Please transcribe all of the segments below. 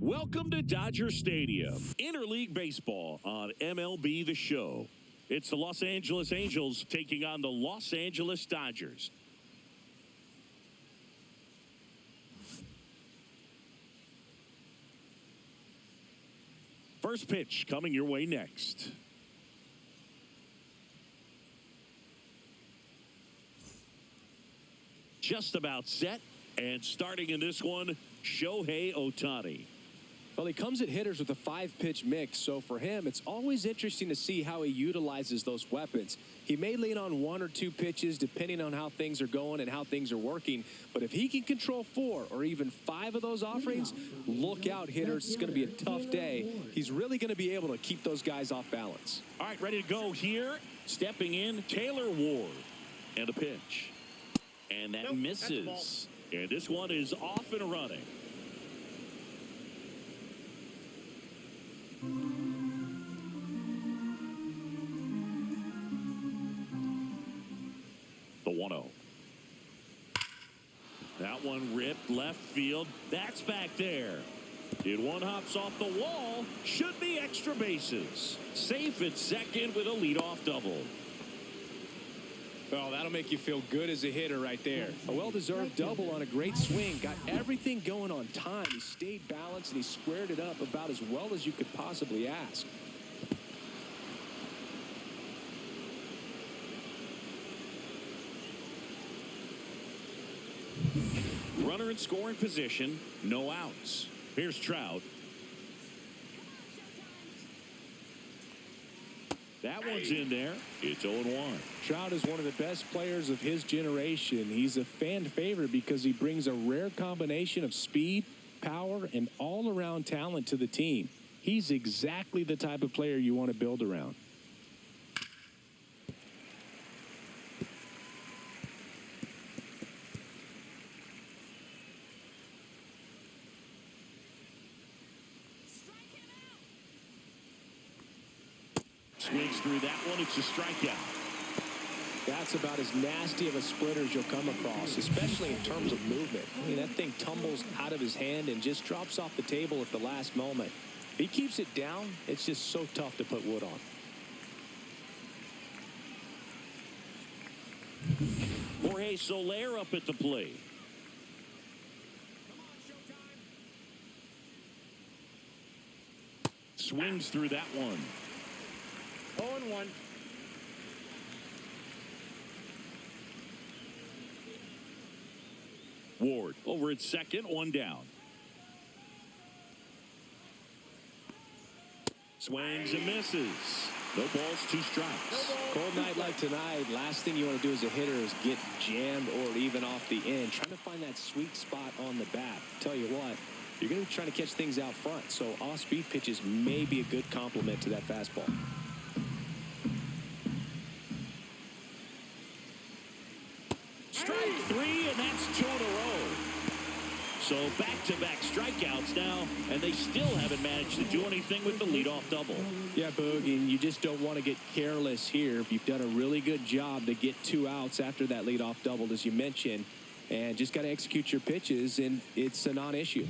Welcome to Dodger Stadium, interleague baseball on MLB The Show. It's the Los Angeles Angels taking on the Los Angeles Dodgers. First pitch coming your way next. Just about set, and starting in this one, Shohei Ohtani. Well, he comes at hitters with a 5-pitch mix, so for him, it's always interesting to see how he utilizes those weapons. He may lean on 1 or 2 pitches depending on how things are going and how things are working, but if he can control 4 or even 5 of those offerings, look out, hitters. It's going to be a tough day. He's really going to be able to keep those guys off balance. All right, ready to go here. Stepping in, Taylor Ward. And a pitch. And that misses. And this one is off and running. The 1-0. That one ripped left field. That's back there. And one hops off the wall. Should be extra bases. Safe at second with a leadoff double. Oh, that'll make you feel good as a hitter right there. A well-deserved double on a great swing. Got everything going on time. He stayed balanced and he squared it up about as well as you could possibly ask. Runner in scoring position. No outs. Here's Trout. That one's in there. It's 0-1. Trout is one of the best players of his generation. He's a fan favorite because he brings a rare combination of speed, power, and all-around talent to the team. He's exactly the type of player you want to build around. Swings through that one. It's a strikeout. That's about as nasty of a splitter as you'll come across, especially in terms of movement. I mean, that thing tumbles out of his hand and just drops off the table at the last moment. If he keeps it down, it's just so tough to put wood on. Jorge Soler up at the plate. Swings through that one. 0-1. Ward over at second, one down. Swings and misses. No balls, 2 strikes. Cold night like tonight, last thing you want to do as a hitter is get jammed or even off the end. Trying to find that sweet spot on the bat. Tell you what, you're going to be trying to catch things out front, so off-speed pitches may be a good complement to that fastball. Strike 3, and that's 2 in a row. So back-to-back strikeouts now, and they still haven't managed to do anything with the leadoff double. Yeah, Boog, and you just don't want to get careless here. You've done a really good job to get 2 outs after that leadoff double, as you mentioned, and just got to execute your pitches, and it's a non-issue.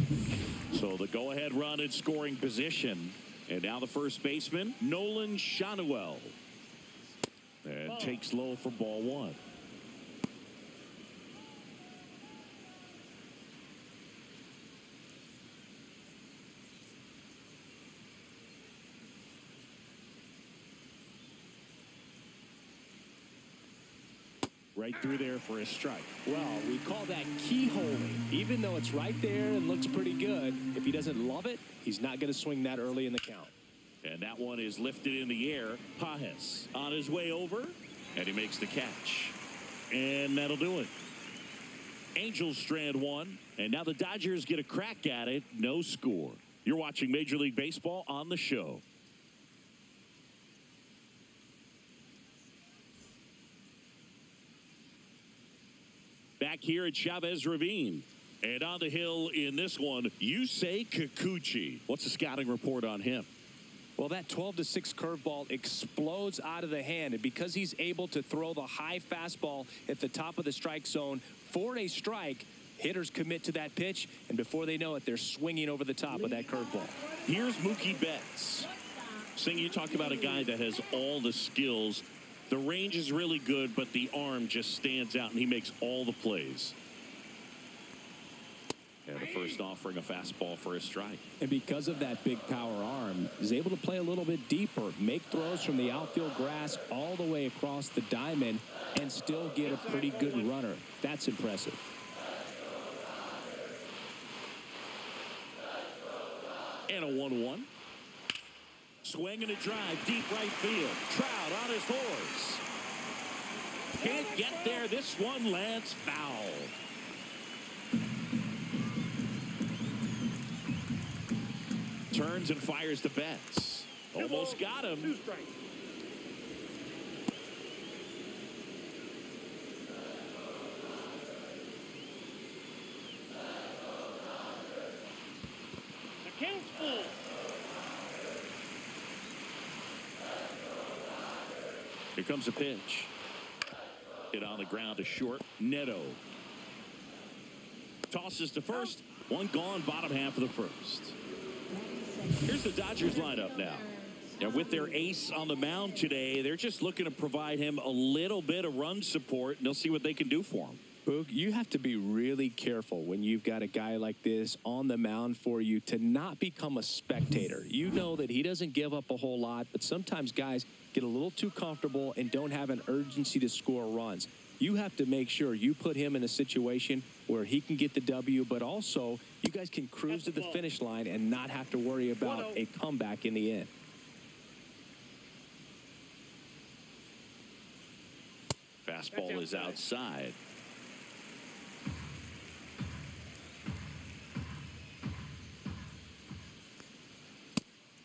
So the go-ahead run in scoring position, and now the first baseman, Nolan Schanuel, and takes low for ball 1. Right through there for a strike. Well, we call that keyholing. Even though it's right there and looks pretty good, if he doesn't love it, he's not going to swing that early in the count. And that one is lifted in the air. Pages on his way over, and he makes the catch. And that'll do it. Angels strand 1, and now the Dodgers get a crack at it. No score. You're watching Major League Baseball on The Show. Back here at Chavez Ravine. And on the hill in this one, Yusei Kikuchi. What's the scouting report on him? Well, that 12-6 curveball explodes out of the hand, and because he's able to throw the high fastball at the top of the strike zone for a strike, hitters commit to that pitch, and before they know it, they're swinging over the top of that curveball. Here's Mookie Betts. Sing, you talk about a guy that has all the skills. The range is really good, but the arm just stands out, and he makes all the plays. And the first offering a fastball for a strike. And because of that big power arm, he's able to play a little bit deeper, make throws from the outfield grass all the way across the diamond, and still get a pretty good runner. That's impressive. And a 1-1. Swing and a drive, deep right field. Trout on his horse. Can't get there. This one lands foul. Turns and fires the Betts. Almost got him. 2 strikes. The count's full. Here comes a pitch. Hit on the ground to short. Neto tosses to first. One gone, bottom half of the first. Here's the Dodgers lineup now. And with their ace on the mound today, they're just looking to provide him a little bit of run support, and they'll see what they can do for him. Boog, you have to be really careful when you've got a guy like this on the mound for you to not become a spectator. You know that he doesn't give up a whole lot, but sometimes guys get a little too comfortable and don't have an urgency to score runs. You have to make sure you put him in a situation where he can get the W, but also you guys can cruise to the finish line and not have to worry about a comeback in the end. Fastball is outside.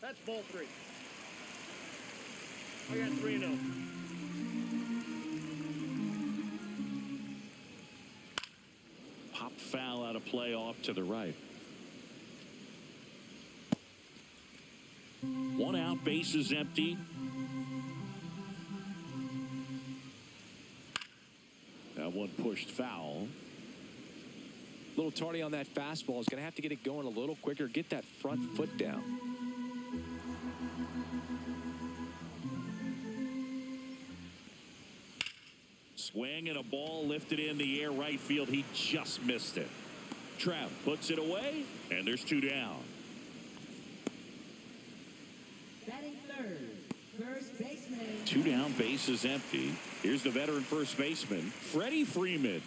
That's ball 3. I got 3-0. Pop foul out of play off to the right. 1 out, bases empty. That one pushed foul. A little tardy on that fastball. Is going to have to get it going a little quicker. Get that front foot down. Swing and a ball lifted in the air right field. He just missed it. Trout puts it away, and there's 2 down. Batting third, first baseman. 2 down, bases empty. Here's the veteran first baseman, Freddie Freeman.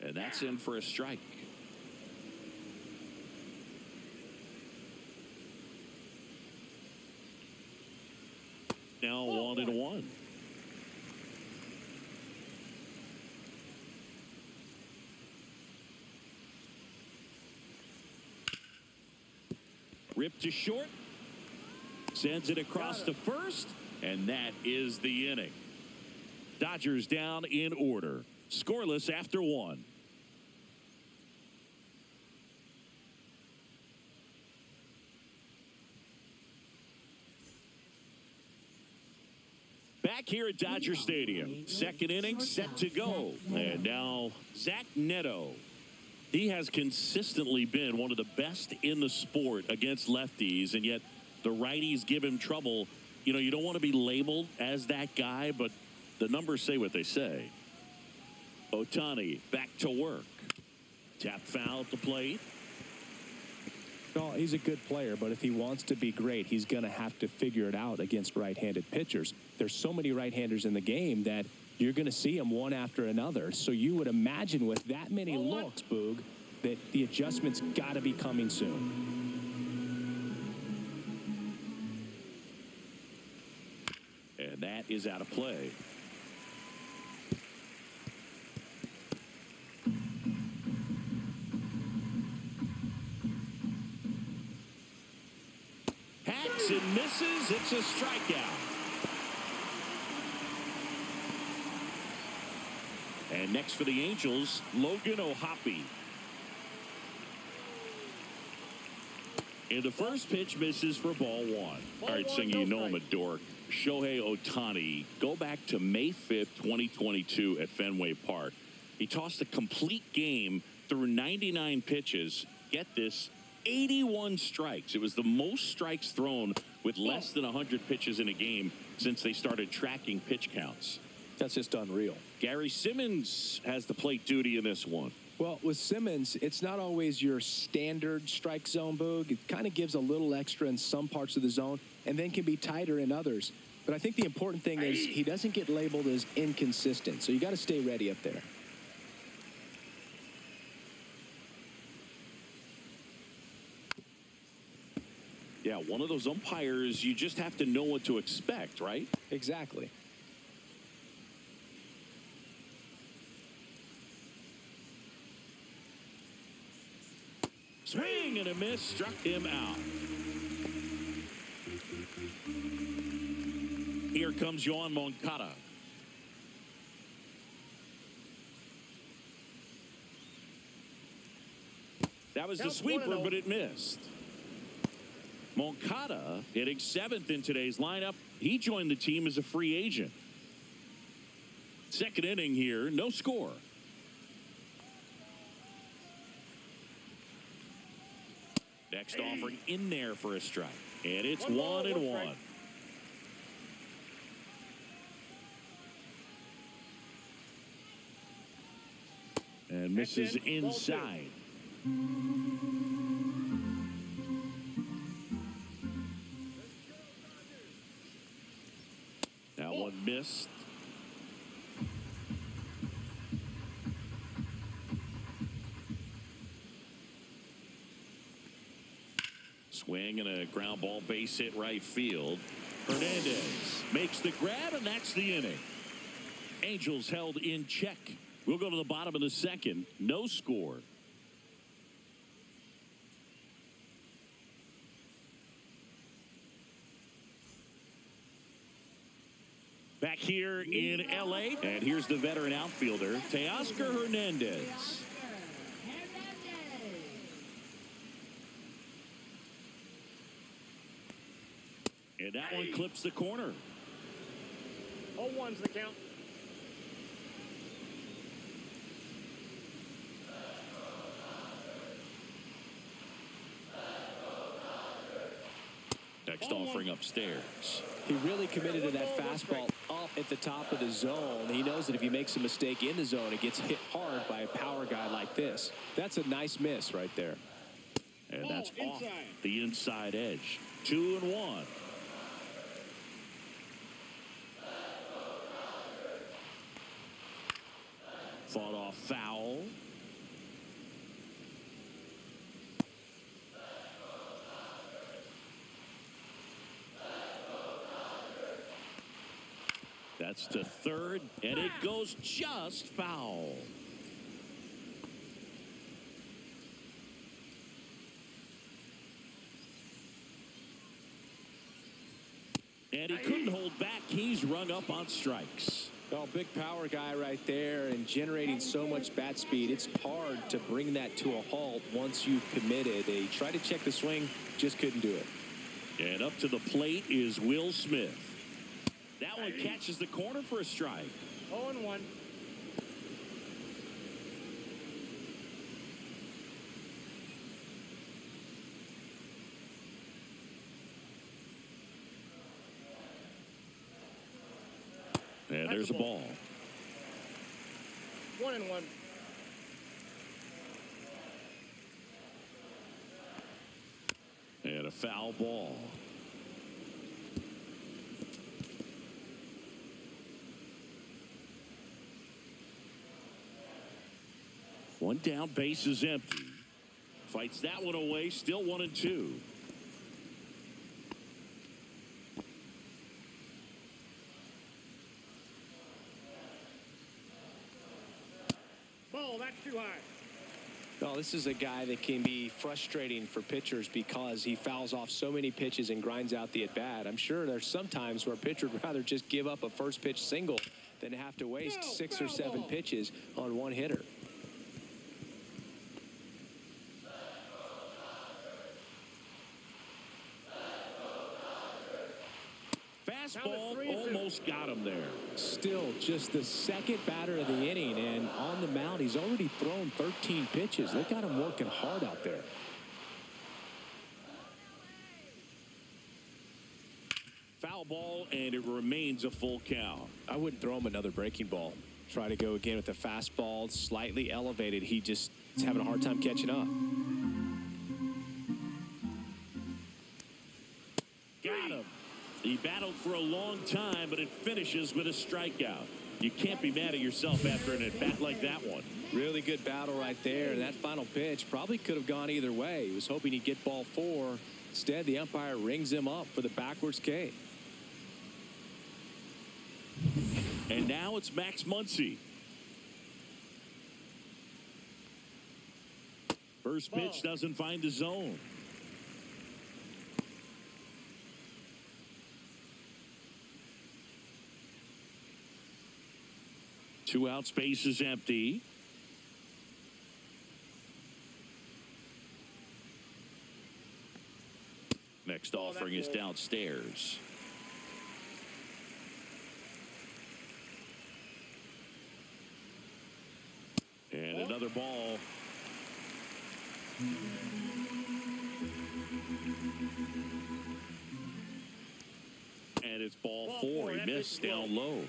And that's in for a strike. Now 1-1. Ripped to short. Sends it across to first. And that is the inning. Dodgers down in order. Scoreless after 1. Back here at Dodger Stadium. Second inning set to go. And now Zach Neto. He has consistently been one of the best in the sport against lefties, and yet the righties give him trouble. You know, you don't want to be labeled as that guy, but the numbers say what they say. Ohtani back to work. Tap foul at the plate. No, he's a good player, but if he wants to be great, he's going to have to figure it out against right-handed pitchers. There's so many right-handers in the game that you're going to see them one after another. So you would imagine with that many looks, Boog, that the adjustment's got to be coming soon. And that is out of play. Hacks and misses. It's a strikeout. And next for the Angels, Logan O'Hoppe. And the first pitch misses for ball one. All right, Singer, you know I'm a dork. Shohei Ohtani, go back to May 5th, 2022 at Fenway Park. He tossed a complete game through 99 pitches. Get this, 81 strikes. It was the most strikes thrown with less than 100 pitches in a game since they started tracking pitch counts. That's just unreal. Gary Simmons has the plate duty in this one. Well, with Simmons, it's not always your standard strike zone, Boog. It kind of gives a little extra in some parts of the zone and then can be tighter in others. But I think the important thing is he doesn't get labeled as inconsistent, so you got to stay ready up there. Yeah, one of those umpires, you just have to know what to expect, right? Exactly. Swing and a miss, struck him out. Here comes Yoan Moncada. That was the sweeper, but it missed. Moncada hitting 7th in today's lineup. He joined the team as a free agent. Second inning here, no score. Next offering in there for a strike. And it's 1-1. And misses inside. That one missed. Swing and a ground ball base hit right field. Hernandez makes the grab, and that's the inning. Angels held in check. We'll go to the bottom of the second. No score. Back here in L.A., and here's the veteran outfielder, Teoscar Hernandez. And that one clips the corner. 0-1's the count. Next offering upstairs. He really committed to that fastball up at the top of the zone. He knows that if he makes a mistake in the zone, it gets hit hard by a power guy like this. That's a nice miss right there. And that's off the inside edge. 2-1. Fought off foul. That's to third, and it goes just foul. And he couldn't hold back. He's rung up on strikes. Well, big power guy right there and generating so much bat speed. It's hard to bring that to a halt once you've committed. He tried to check the swing, just couldn't do it. And up to the plate is Will Smith. That one catches the corner for a strike. 0-1. And there's a ball. 1-1. And a foul ball. One down, base is empty. Fights that one away, still 1-2. Ball, that's too high. Well, this is a guy that can be frustrating for pitchers because he fouls off so many pitches and grinds out the at-bat. I'm sure there's some times where a pitcher would rather just give up a first pitch single than have to waste 6 or 7 pitches on one hitter. fastball almost got him there. Still just the second batter of the inning, and on the mound, he's already thrown 13 pitches. They got him working hard out there. Foul ball, and it remains a full count. I wouldn't throw him another breaking ball. Try to go again with the fastball, slightly elevated. He just is having a hard time catching up. Got him. He battled for a long time, but it finishes with a strikeout. You can't be mad at yourself after an at-bat like that one. Really good battle right there. That final pitch probably could have gone either way. He was hoping he'd get ball 4. Instead, the umpire rings him up for the backwards K. And now it's Max Muncy. First pitch doesn't find the zone. Two out, space is empty. Next offering is downstairs. And another ball. And it's ball 4. He missed down low.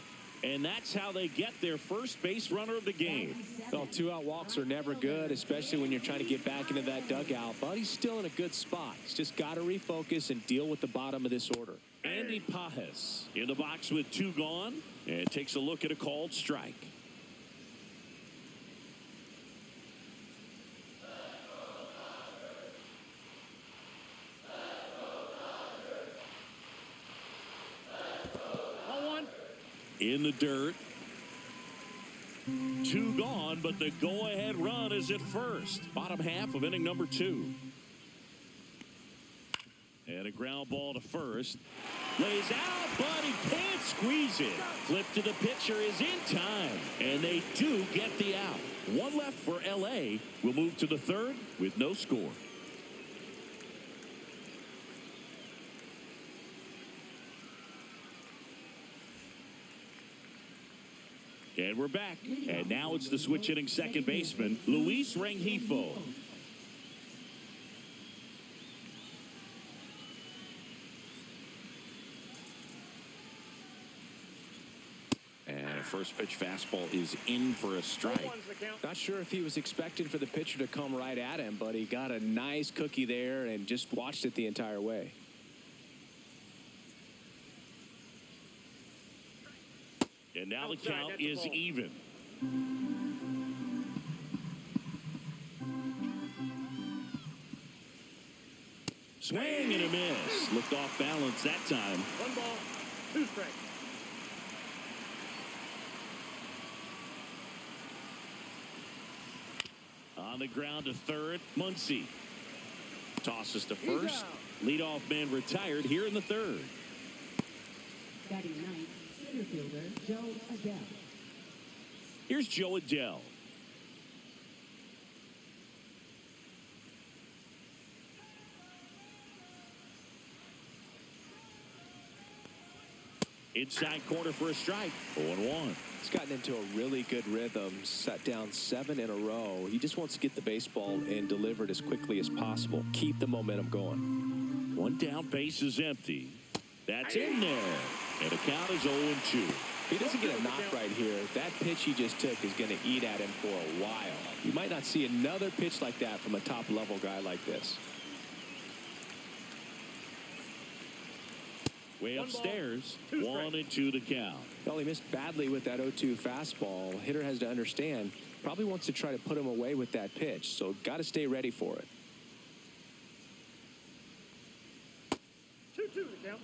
And that's how they get their first base runner of the game. Well, 2-out walks are never good, especially when you're trying to get back into that dugout. But he's still in a good spot. He's just got to refocus and deal with the bottom of this order. Andy Pajes in the box with 2 gone, and takes a look at a called strike. In the dirt. 2 gone, but the go-ahead run is at first. Bottom half of inning number 2. And a ground ball to first. Lays out, but he can't squeeze it. Flip to the pitcher is in time. And they do get the out. 1 left for L.A. We'll move to the 3rd with no score. And we're back. And now it's the switch hitting second baseman, Luis Rengifo. And a first pitch fastball is in for a strike. Not sure if he was expecting for the pitcher to come right at him, but he got a nice cookie there and just watched it the entire way. And now the count is even. Swing and a miss. Looked off balance that time. 1 ball, 2 strikes. On the ground to third, Muncy. Tosses to first. Leadoff man retired here in the 3rd. Batting ninth, center fielder Joe Adele. Here's Joe Adele. Inside corner for a strike. 0-1. He's gotten into a really good rhythm, set down 7 in a row. He just wants to get the baseball and deliver it as quickly as possible. Keep the momentum going. 1 down, base is empty. That's in there. And the count is 0-2. If he doesn't get a knock right here, that pitch he just took is going to eat at him for a while. You might not see another pitch like that from a top-level guy like this. Way upstairs, 1-2 the count. Well, he missed badly with that 0-2 fastball. Hitter has to understand, probably wants to try to put him away with that pitch, so got to stay ready for it. 2-2 the count.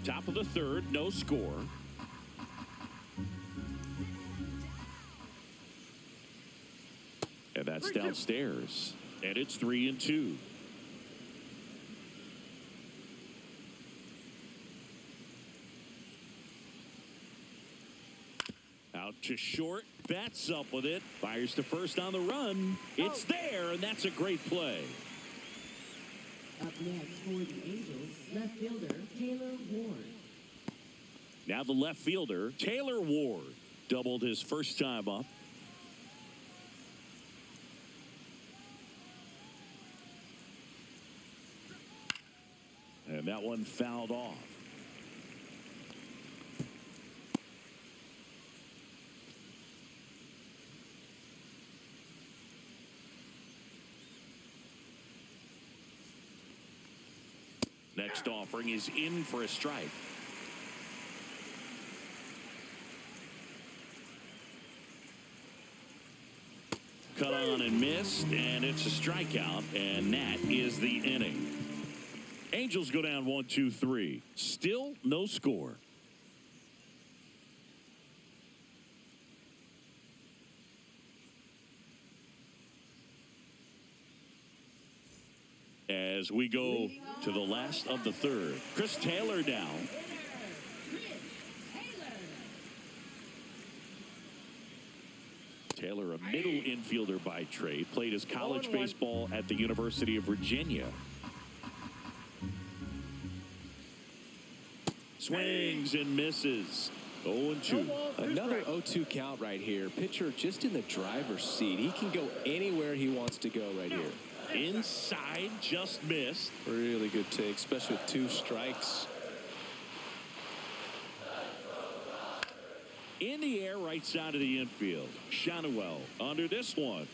Top of the 3rd, no score. And that's downstairs. And it's 3-2. Out to short, bats up with it, fires to first on the run. It's there, and that's a great play. Up next for the Angels, left fielder Taylor Ward. Now the left fielder, Taylor Ward, doubled his first time up. And that one fouled off. Next offering is in for a strike. Cut on and missed, and it's a strikeout, and that is the inning. Angels go down 1-2-3. Still no score. As we go to the last of the third. Chris Taylor down. Taylor, a middle infielder by trade, played his college baseball at the University of Virginia. Swings and misses. 0-2. Another 0-2 count right here. Pitcher just in the driver's seat. He can go anywhere he wants to go right here. Inside, just missed. Really good take, especially with 2 strikes. In the air, right side of the infield. Shanuel under this one.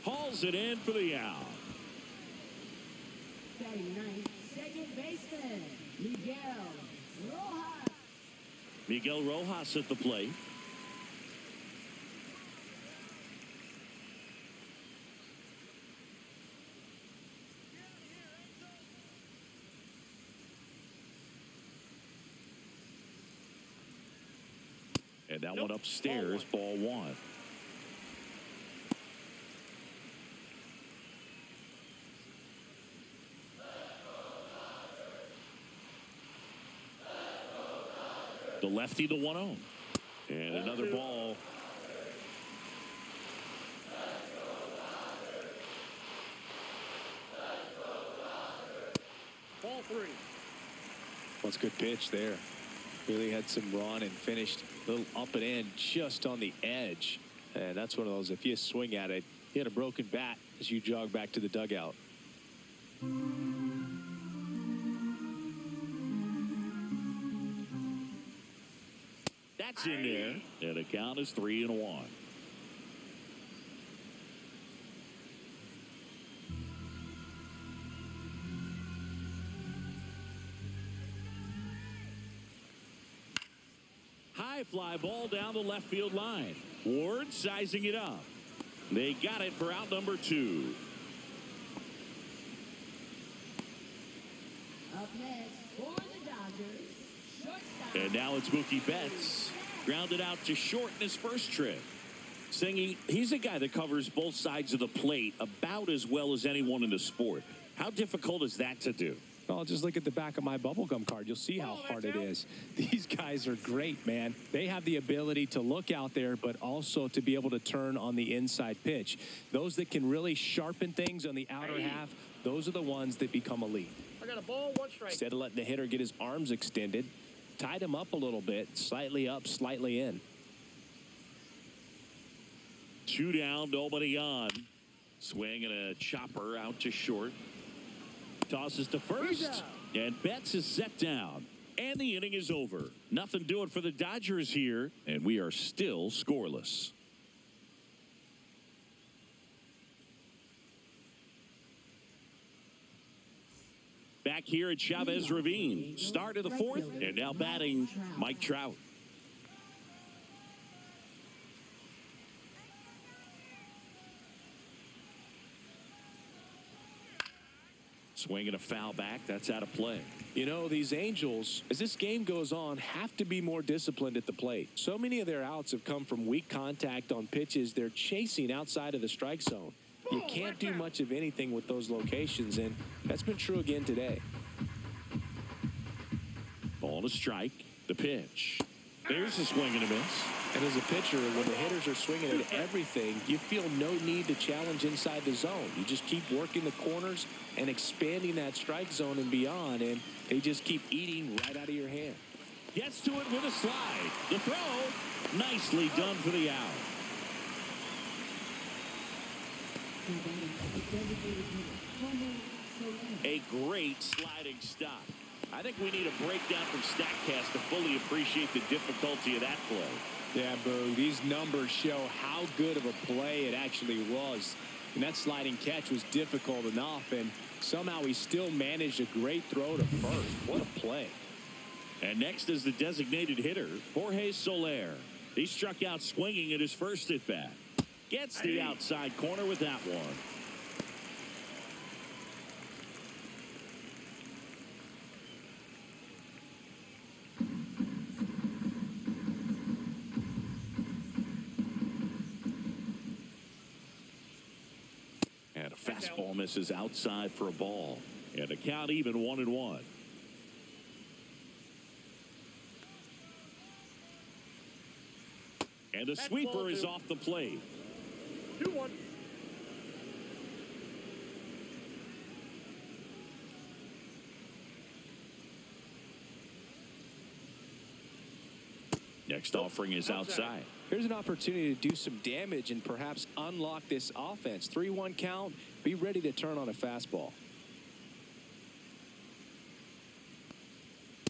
Hauls it in for the out. Batting ninth, second baseman, Miguel Rojas. Miguel Rojas at the plate. And that one upstairs, ball 1. The lefty, the 1-0. And another ball. Ball 3. That's a good pitch there. Really had some run and finished a little up and in just on the edge. And that's one of those, if you swing at it, you had a broken bat as you jog back to the dugout. That's in there. And the count is 3-1. High fly ball down the left field line. Ward sizing it up. They got it for out number 2. Up next for the Dodgers, shortstop. And now it's Mookie Betts. Grounded out to short in his first trip. Singy, he's a guy that covers both sides of the plate about as well as anyone in the sport. How difficult is that to do? Well, just look at the back of my bubblegum card. You'll see how hard it is. These guys are great, man. They have the ability to look out there, but also to be able to turn on the inside pitch. Those that can really sharpen things on the outer half, those are the ones that become elite. I got a ball, 1 strike. Instead of letting the hitter get his arms extended, tied him up a little bit, slightly up, slightly in. 2 down, nobody on. Swing and a chopper out to short. Tosses to first, and Betts is set down. And the inning is over. Nothing doing for the Dodgers here, and we are still scoreless. Back here at Chavez Ravine. Start of the 4th, and now batting Mike Trout. Swinging a foul back. That's out of play. You know, these Angels, as this game goes on, have to be more disciplined at the plate. So many of their outs have come from weak contact on pitches they're chasing outside of the strike zone. You can't do much of anything with those locations, and that's been true again today. Ball to strike. The pitch. There's a swing and a miss. And as a pitcher, when the hitters are swinging at everything, you feel no need to challenge inside the zone. You just keep working the corners and expanding that strike zone and beyond, and they just keep eating right out of your hand. Gets to it with a slide. The throw, nicely done for the out. A great sliding stop. I think we need a breakdown from StatCast to fully appreciate the difficulty of that play. Yeah, Boo, these numbers show how good of a play it actually was. And that sliding catch was difficult enough, and somehow he still managed a great throw to first. What a play. And next is the designated hitter, Jorge Soler. He struck out swinging at his first at-bat. Gets the outside corner with that one. And a fastball misses outside for a ball. And the count even 1-1. And the sweeper is off the plate. 2-1. Next offering is outside. Here's an opportunity to do some damage and perhaps unlock this offense. 3-1 count. Be ready to turn on a fastball.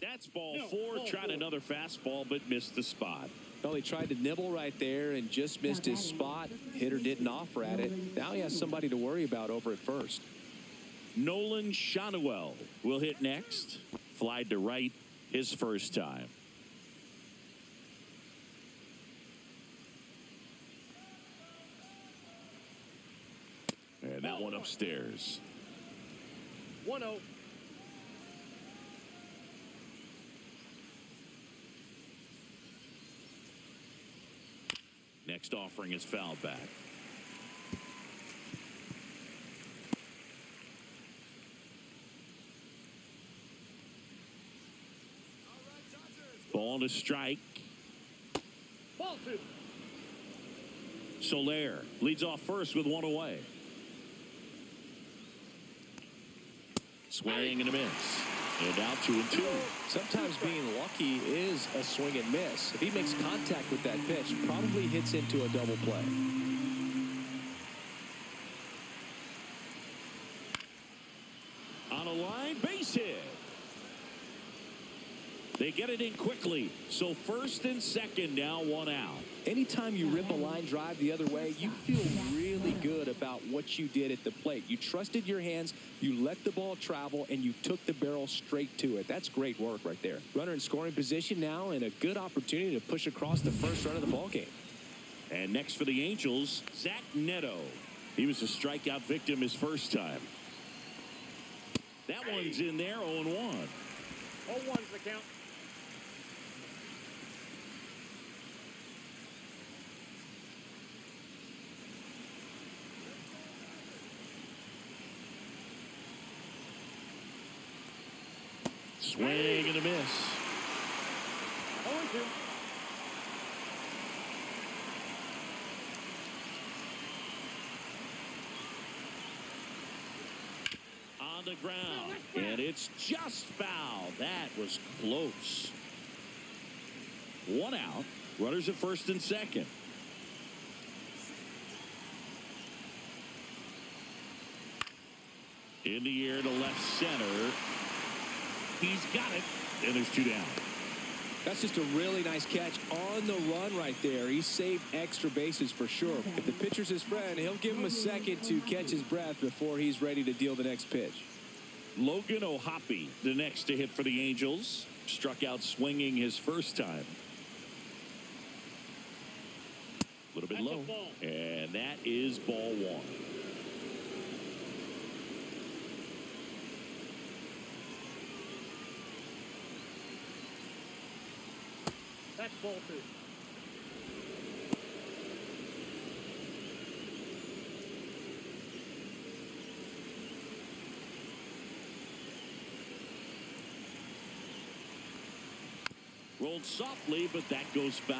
That's ball four. Tried another fastball, but missed the spot. Well, he tried to nibble right there and just missed his spot. Hitter didn't offer at it. Now he has somebody to worry about over at first. Nolan Shanuel will hit next. Flied to right his first time. And that one upstairs. 1-0. Next offering is fouled back. Ball to strike. Ball 2. Soler leads off first with one away. Swing and a miss. And now 2-2. Sometimes being lucky is a swing and miss. If he makes contact with that pitch, probably hits into a double play. On a line, base hit. They get it in quickly. So first and second, now one out. Anytime you rip a line drive the other way, you feel really good about what you did at the plate. You trusted your hands, you let the ball travel, and you took the barrel straight to it. That's great work right there. Runner in scoring position now, and a good opportunity to push across the first run of the ball game. And next for the Angels, Zach Neto. He was a strikeout victim his first time. That one's in there, 0-1. 0-1's the count. Swing and a miss. 0-2. On the ground. And it's just foul. That was close. One out. Runners at first and second. In the air to left center. He's got it. And there's two down. That's just a really nice catch on the run right there. He saved extra bases for sure. If the pitcher's his friend, he'll give him a second to catch his breath before he's ready to deal the next pitch. Logan O'Hoppe, the next to hit for the Angels. Struck out swinging his first time. A little bit low. And that is ball one. That's ball 2. Rolled softly, but that goes foul.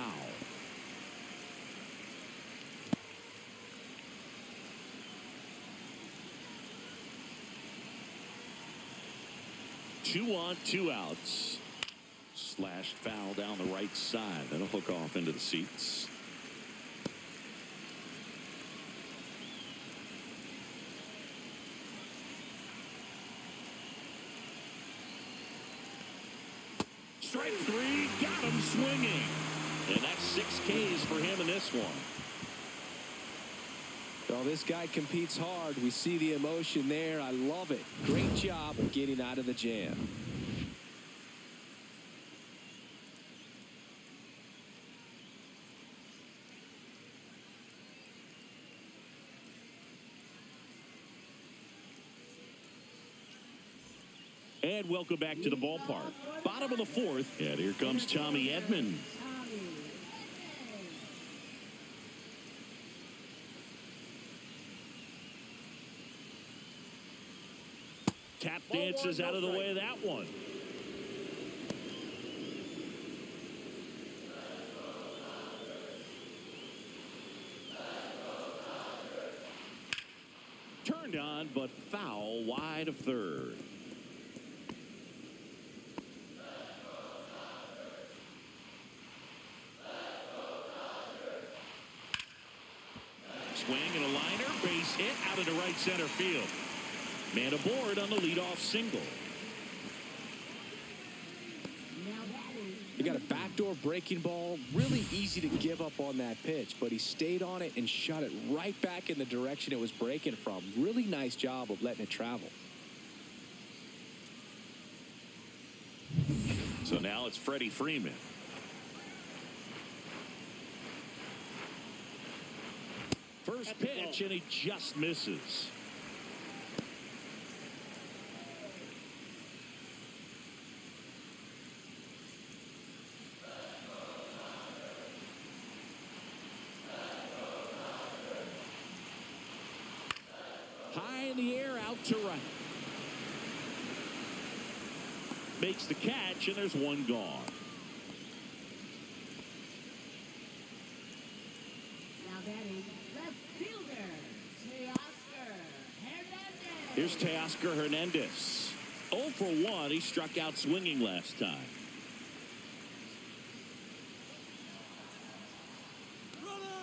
Two on, two outs. Slashed foul down the right side. That'll hook off into the seats. Strike three, got him swinging. And that's 6 Ks for him in this one. Well, this guy competes hard. We see the emotion there. I love it. Great job of getting out of the jam. And welcome back to the ballpark. Bottom of the 4th. And here comes Tommy Edman. Tap dances out of the way of that one. Turned on, but foul wide of third. Swing and a liner, base hit out into right center field. Man aboard on the leadoff single. You got a backdoor breaking ball. Really easy to give up on that pitch, but he stayed on it and shot it right back in the direction it was breaking from. Really nice job of letting it travel. So now it's Freddie Freeman. First pitch, and he just misses. High in the air, out to right. Makes the catch, and there's one gone. Now batting, left fielder, Teoscar Hernandez. Here's Teoscar Hernandez. 0 for 1. He struck out swinging last time.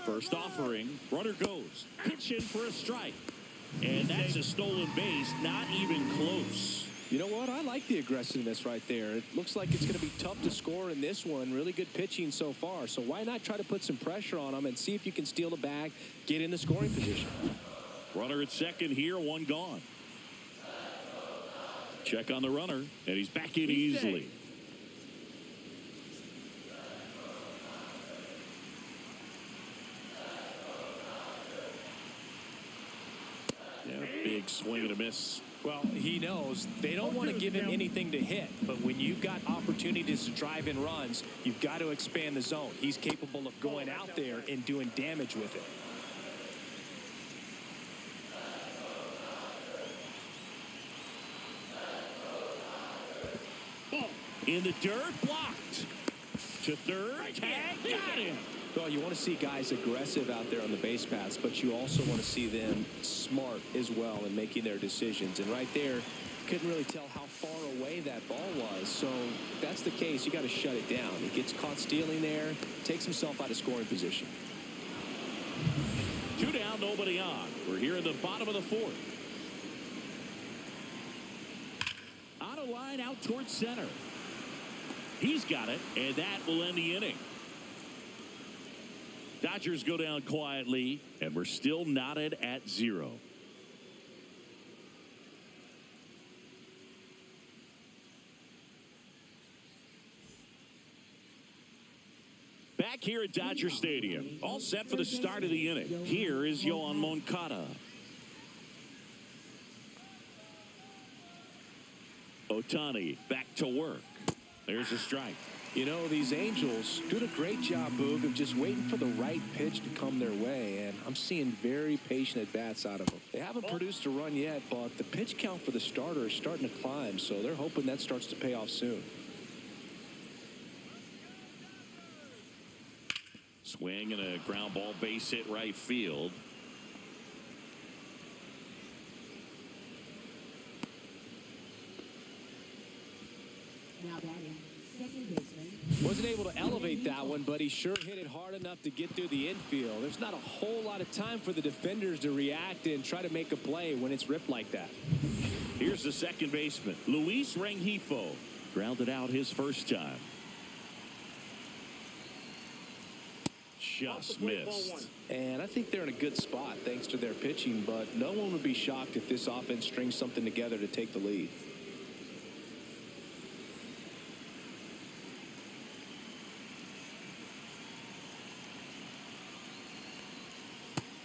First offering. Runner goes. Pitch in for a strike. And that's a stolen base. Not even close. You know what? I like the aggressiveness right there. It looks like it's going to be tough to score in this one. Really good pitching so far. So why not try to put some pressure on him and see if you can steal the bag, get in the scoring position. Runner at second here, one gone. Check on the runner, and he's back in easily. Yeah, big swing and a miss. Well, he knows they don't want to give him anything to hit, but when you've got opportunities to drive in runs, you've got to expand the zone. He's capable of going out there and doing damage with it. In the dirt, blocked. To third, tag, got him. Well, you want to see guys aggressive out there on the base paths, but you also want to see them smart as well in making their decisions. And right there, couldn't really tell how far away that ball was. So if that's the case, you got to shut it down. He gets caught stealing there, takes himself out of scoring position. 2 down, nobody on. We're here in the bottom of the 4th. On a line out towards center. He's got it, and that will end the inning. Dodgers go down quietly, and we're still knotted at 0. Back here at Dodger Stadium, all set for the start of the inning. Here is Yoan Moncada. Ohtani back to work. There's a strike. You know, these Angels doing a great job, Boog, of just waiting for the right pitch to come their way, and I'm seeing very patient at-bats out of them. They haven't produced a run yet, but the pitch count for the starter is starting to climb, so they're hoping that starts to pay off soon. Swing and a ground ball, base hit right field. Now batting, second baseman. Wasn't able to elevate that one, but he sure hit it hard enough to get through the infield. There's not a whole lot of time for the defenders to react and try to make a play when it's ripped like that. Here's the second baseman, Luis Rengifo. Grounded out his first time. Just missed. And I think they're in a good spot thanks to their pitching, but no one would be shocked if this offense strings something together to take the lead.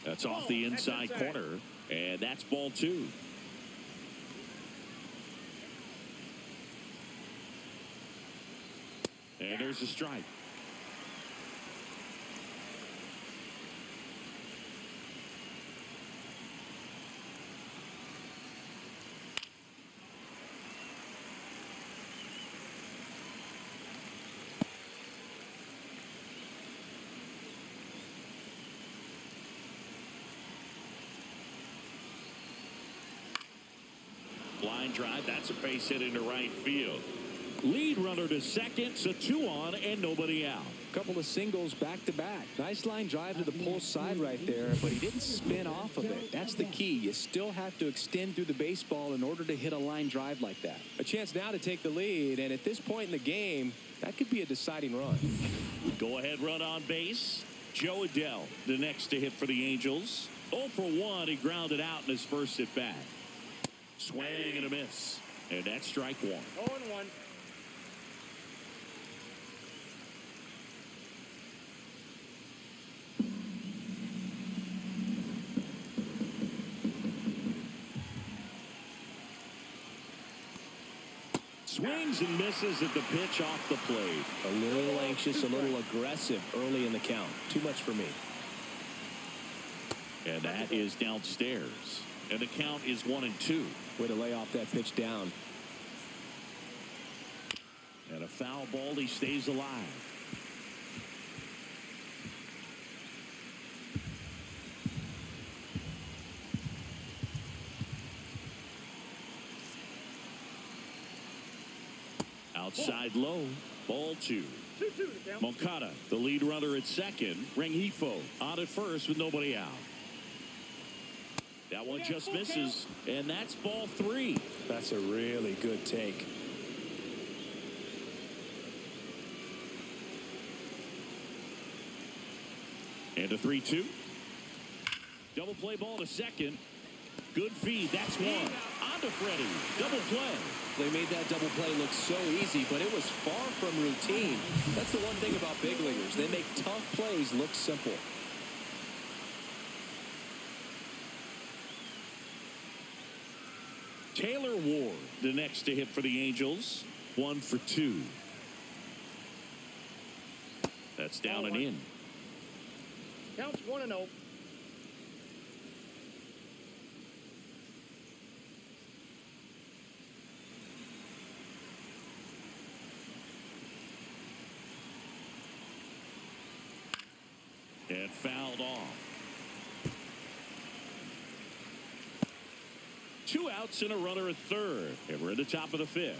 That's off the inside corner, and that's ball 2. And there's a strike. Line drive, that's a base hit into right field. Lead runner to second, so 2 on and nobody out. Couple of singles back to back. Nice line drive to the pull side right there, but he didn't spin off of it. That's the key. You still have to extend through the baseball in order to hit a line drive like that. A chance now to take the lead, and at this point in the game, that could be a deciding run. Go ahead run on base. Joe Adell, the next to hit for the Angels. 0 for 1, he grounded out in his first at bat. Swing and a miss. And that's strike 1. 0-1. Swings and misses at the pitch off the plate. A little anxious, a little aggressive early in the count. Too much for me. And that is downstairs. And the count is 1-2. Way to lay off that pitch down. And a foul ball, he stays alive. Outside low, ball 2. 2-2 to count. Moncada, the lead runner at second. Rengifo on at first with nobody out. That one just misses, and that's ball 3. That's a really good take. And a 3-2. Double play ball to second. Good feed. That's one. On to Freddie. Double play. They made that double play look so easy, but it was far from routine. That's the one thing about big leaguers. They make tough plays look simple. Taylor Ward, the next to hit for the Angels. 1 for 2. That's down and in. Counts 1-0. And fouled off. 2 outs and a runner at third. And we're at the top of the 5th.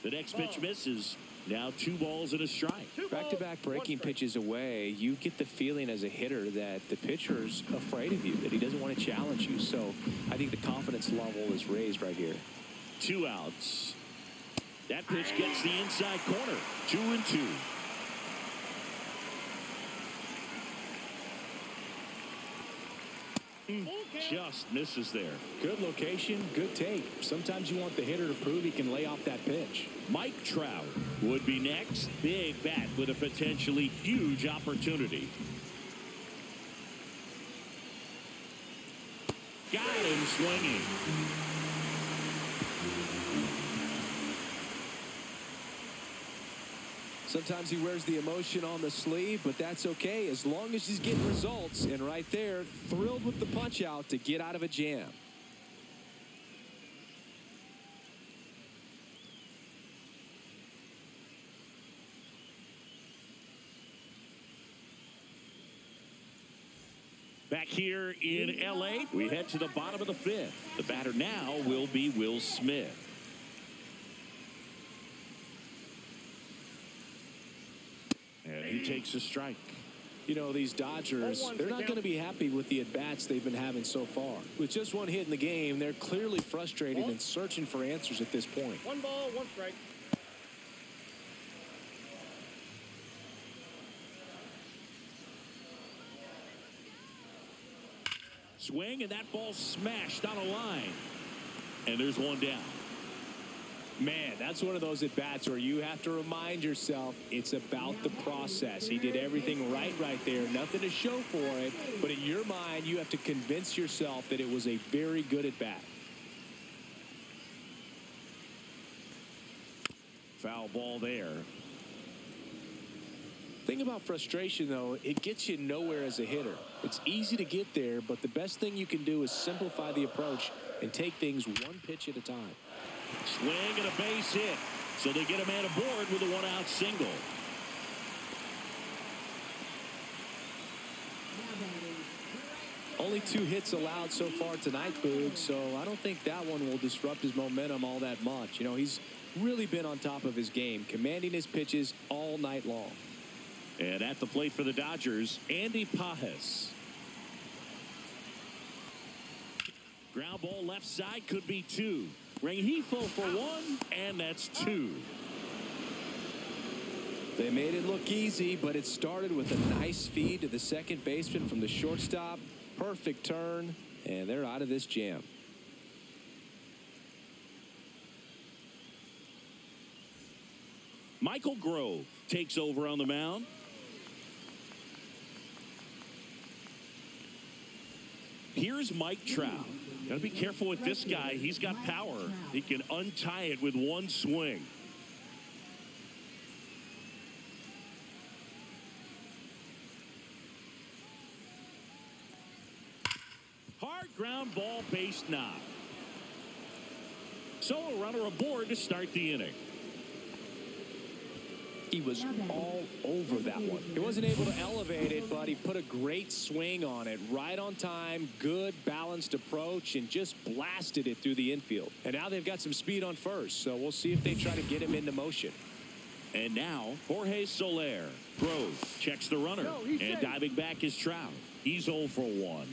The next pitch misses. Now 2 balls and a strike. Back-to-back breaking pitches away, you get the feeling as a hitter that the pitcher's afraid of you, that he doesn't want to challenge you. So I think the confidence level is raised right here. 2 outs. That pitch gets the inside corner. 2-2. Just misses there. Good location, good take. Sometimes you want the hitter to prove he can lay off that pitch. Mike Trout would be next. Big bat with a potentially huge opportunity. Got him swinging. Sometimes he wears the emotion on the sleeve, but that's okay as long as he's getting results. And right there, thrilled with the punch out to get out of a jam. Back here in L.A., we head to the bottom of the fifth. The batter now will be Will Smith. And he takes a strike. You know, these Dodgers, they're not going to be happy with the at-bats they've been having so far. With just one hit in the game, they're clearly frustrated and searching for answers at this point. 1 ball, 1 strike. Swing, and that ball smashed on a line. And there's one down. Man, that's one of those at-bats where you have to remind yourself it's about the process. He did everything right there. Nothing to show for it. But in your mind, you have to convince yourself that it was a very good at-bat. Foul ball there. Thing about frustration, though, it gets you nowhere as a hitter. It's easy to get there, but the best thing you can do is simplify the approach and take things one pitch at a time. Swing and a base hit. So they get a man aboard with a 1-out single. Only 2 hits allowed so far tonight, Boog, so I don't think that one will disrupt his momentum all that much. You know, he's really been on top of his game, commanding his pitches all night long. And at the plate for the Dodgers, Andy Pages. Ground ball left side, could be 2. Rengifo for 1, and that's 2. They made it look easy, but it started with a nice feed to the second baseman from the shortstop. Perfect turn, and they're out of this jam. Michael Grove takes over on the mound. Here's Mike Trout. Got to be careful with this guy. He's got power. He can untie it with one swing. Hard ground ball, base knock. So a runner aboard to start the inning. He was all over that one. He wasn't able to elevate it, but he put a great swing on it. Right on time, good balanced approach, and just blasted it through the infield. And now they've got some speed on first, so we'll see if they try to get him into motion. And now, Jorge Soler. Grove checks the runner, and diving back is Trout. He's 0 for 1.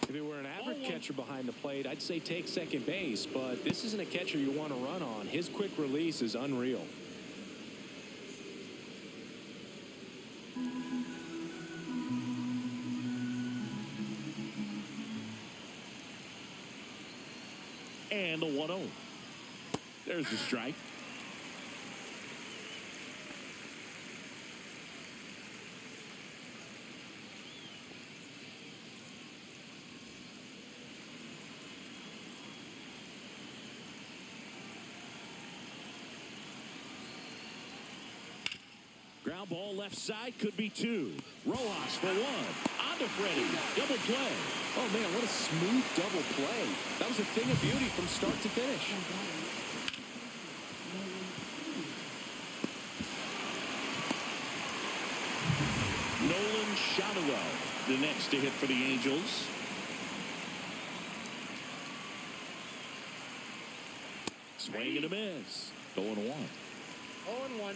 If it were an average catcher behind the plate, I'd say take second base, but this isn't a catcher you want to run on. His quick release is unreal. And the 1-0. There's the strike. Ground ball left side, could be 2. Rojas for 1. On to Freddie. Double play. Oh, man, what a smooth double play. That was a thing of beauty from start to finish. Nolan Shadowell, the next to hit for the Angels. Swing and a miss. 0-1. 0-1.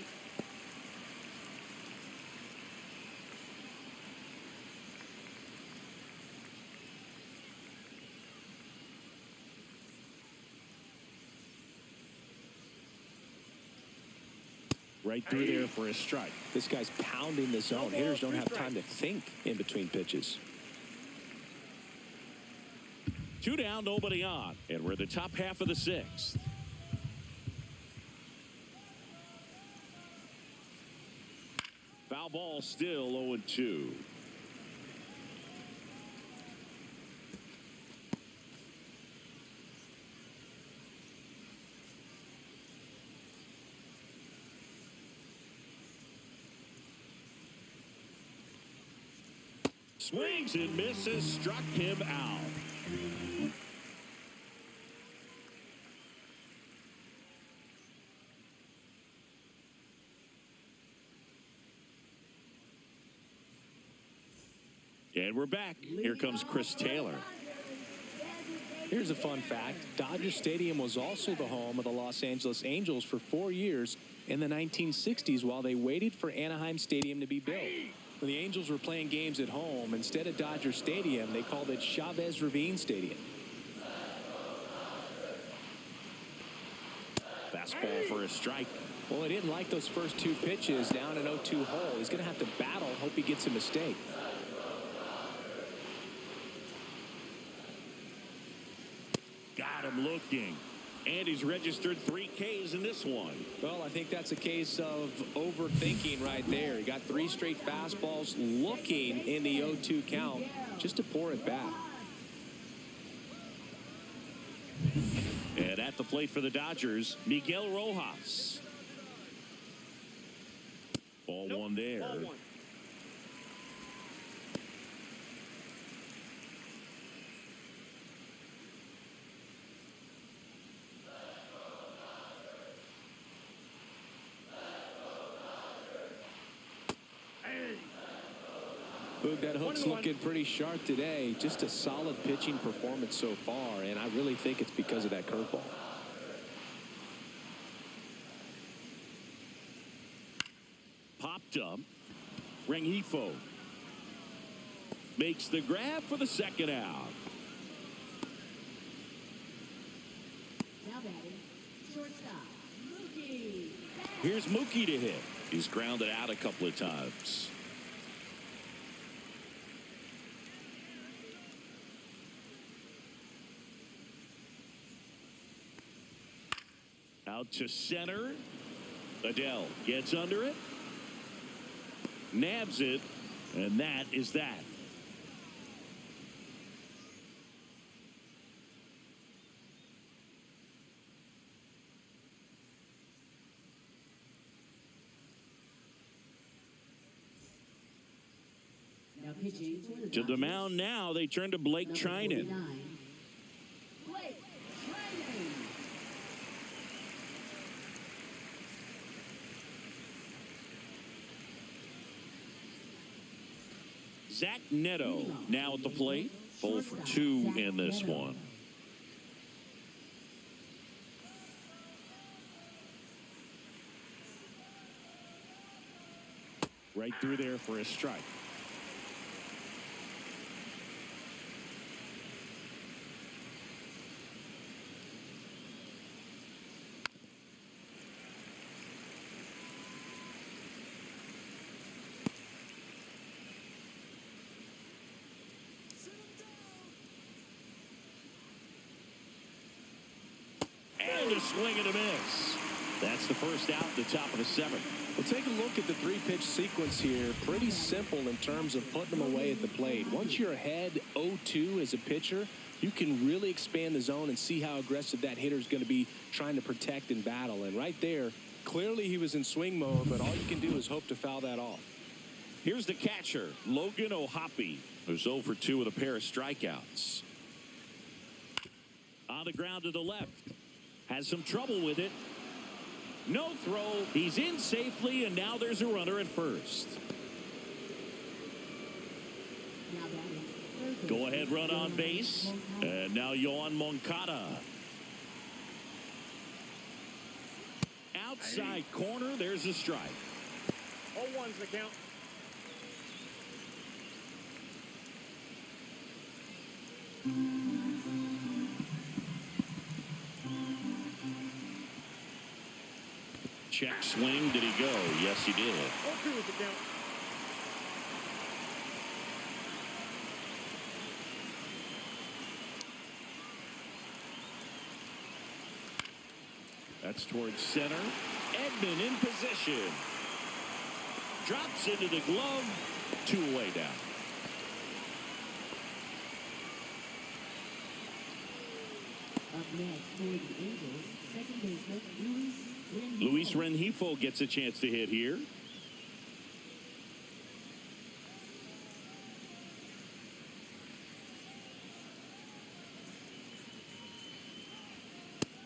Right through there for a strike. This guy's pounding the zone. Hitters don't have time to think in between pitches. 2 down, nobody on. And we're the top half of the 6th. Foul ball still 0-2. Swings and misses, struck him out. And we're back. Here comes Chris Taylor. Here's a fun fact. Dodger Stadium was also the home of the Los Angeles Angels for 4 years in the 1960s while they waited for Anaheim Stadium to be built. When the Angels were playing games at home, instead of Dodger Stadium, they called it Chavez Ravine Stadium. Fastball for a strike. Well, he didn't like those first 2 pitches down an 0-2 hole. He's going to have to battle, hope he gets a mistake. Got him looking. And he's registered 3 Ks in this one. Well, I think that's a case of overthinking right there. He got 3 straight fastballs looking in the 0-2 count just to pour it back. And at the plate for the Dodgers, Miguel Rojas. Ball one there. Ball one. Boog, that hook's looking pretty sharp today. Just a solid pitching performance so far, and I really think it's because of that curveball. Popped up. Rengifo makes the grab for the second out. Now batting, shortstop, Mookie. Here's Mookie to hit. He's grounded out a couple of times. Out to center. Adele gets under it. Nabs it. And that is that. Now pitching for the To the Dodgers, mound now. They turn to Blake number Trinan. 49, Blake Trinan. Zach Neto now at the plate. 0 for 2 in this one. Right through there for a strike. And a swing and a miss. That's the first out at the top of the 7th. Well, take a look at the 3-pitch sequence here. Pretty simple in terms of putting them away at the plate. Once you're ahead 0-2 as a pitcher, you can really expand the zone and see how aggressive that hitter is going to be trying to protect and battle. And right there, clearly he was in swing mode, but all you can do is hope to foul that off. Here's the catcher, Logan O'Hoppe, who's 0 for 2 with a pair of strikeouts. On the ground to the left. Has some trouble with it. No throw. He's in safely, and now there's a runner at first. Now batting, third base, Go ahead run on base. And now Yohan Moncada. Outside corner, there's a strike. 0-1's the count. Check swing. Did he go? Yes, he did. 0-2 is the count. That's towards center. Edman in position. Drops into the glove. 2 away down. up next for the Angels, second baseman Luis Rengifo gets a chance to hit here.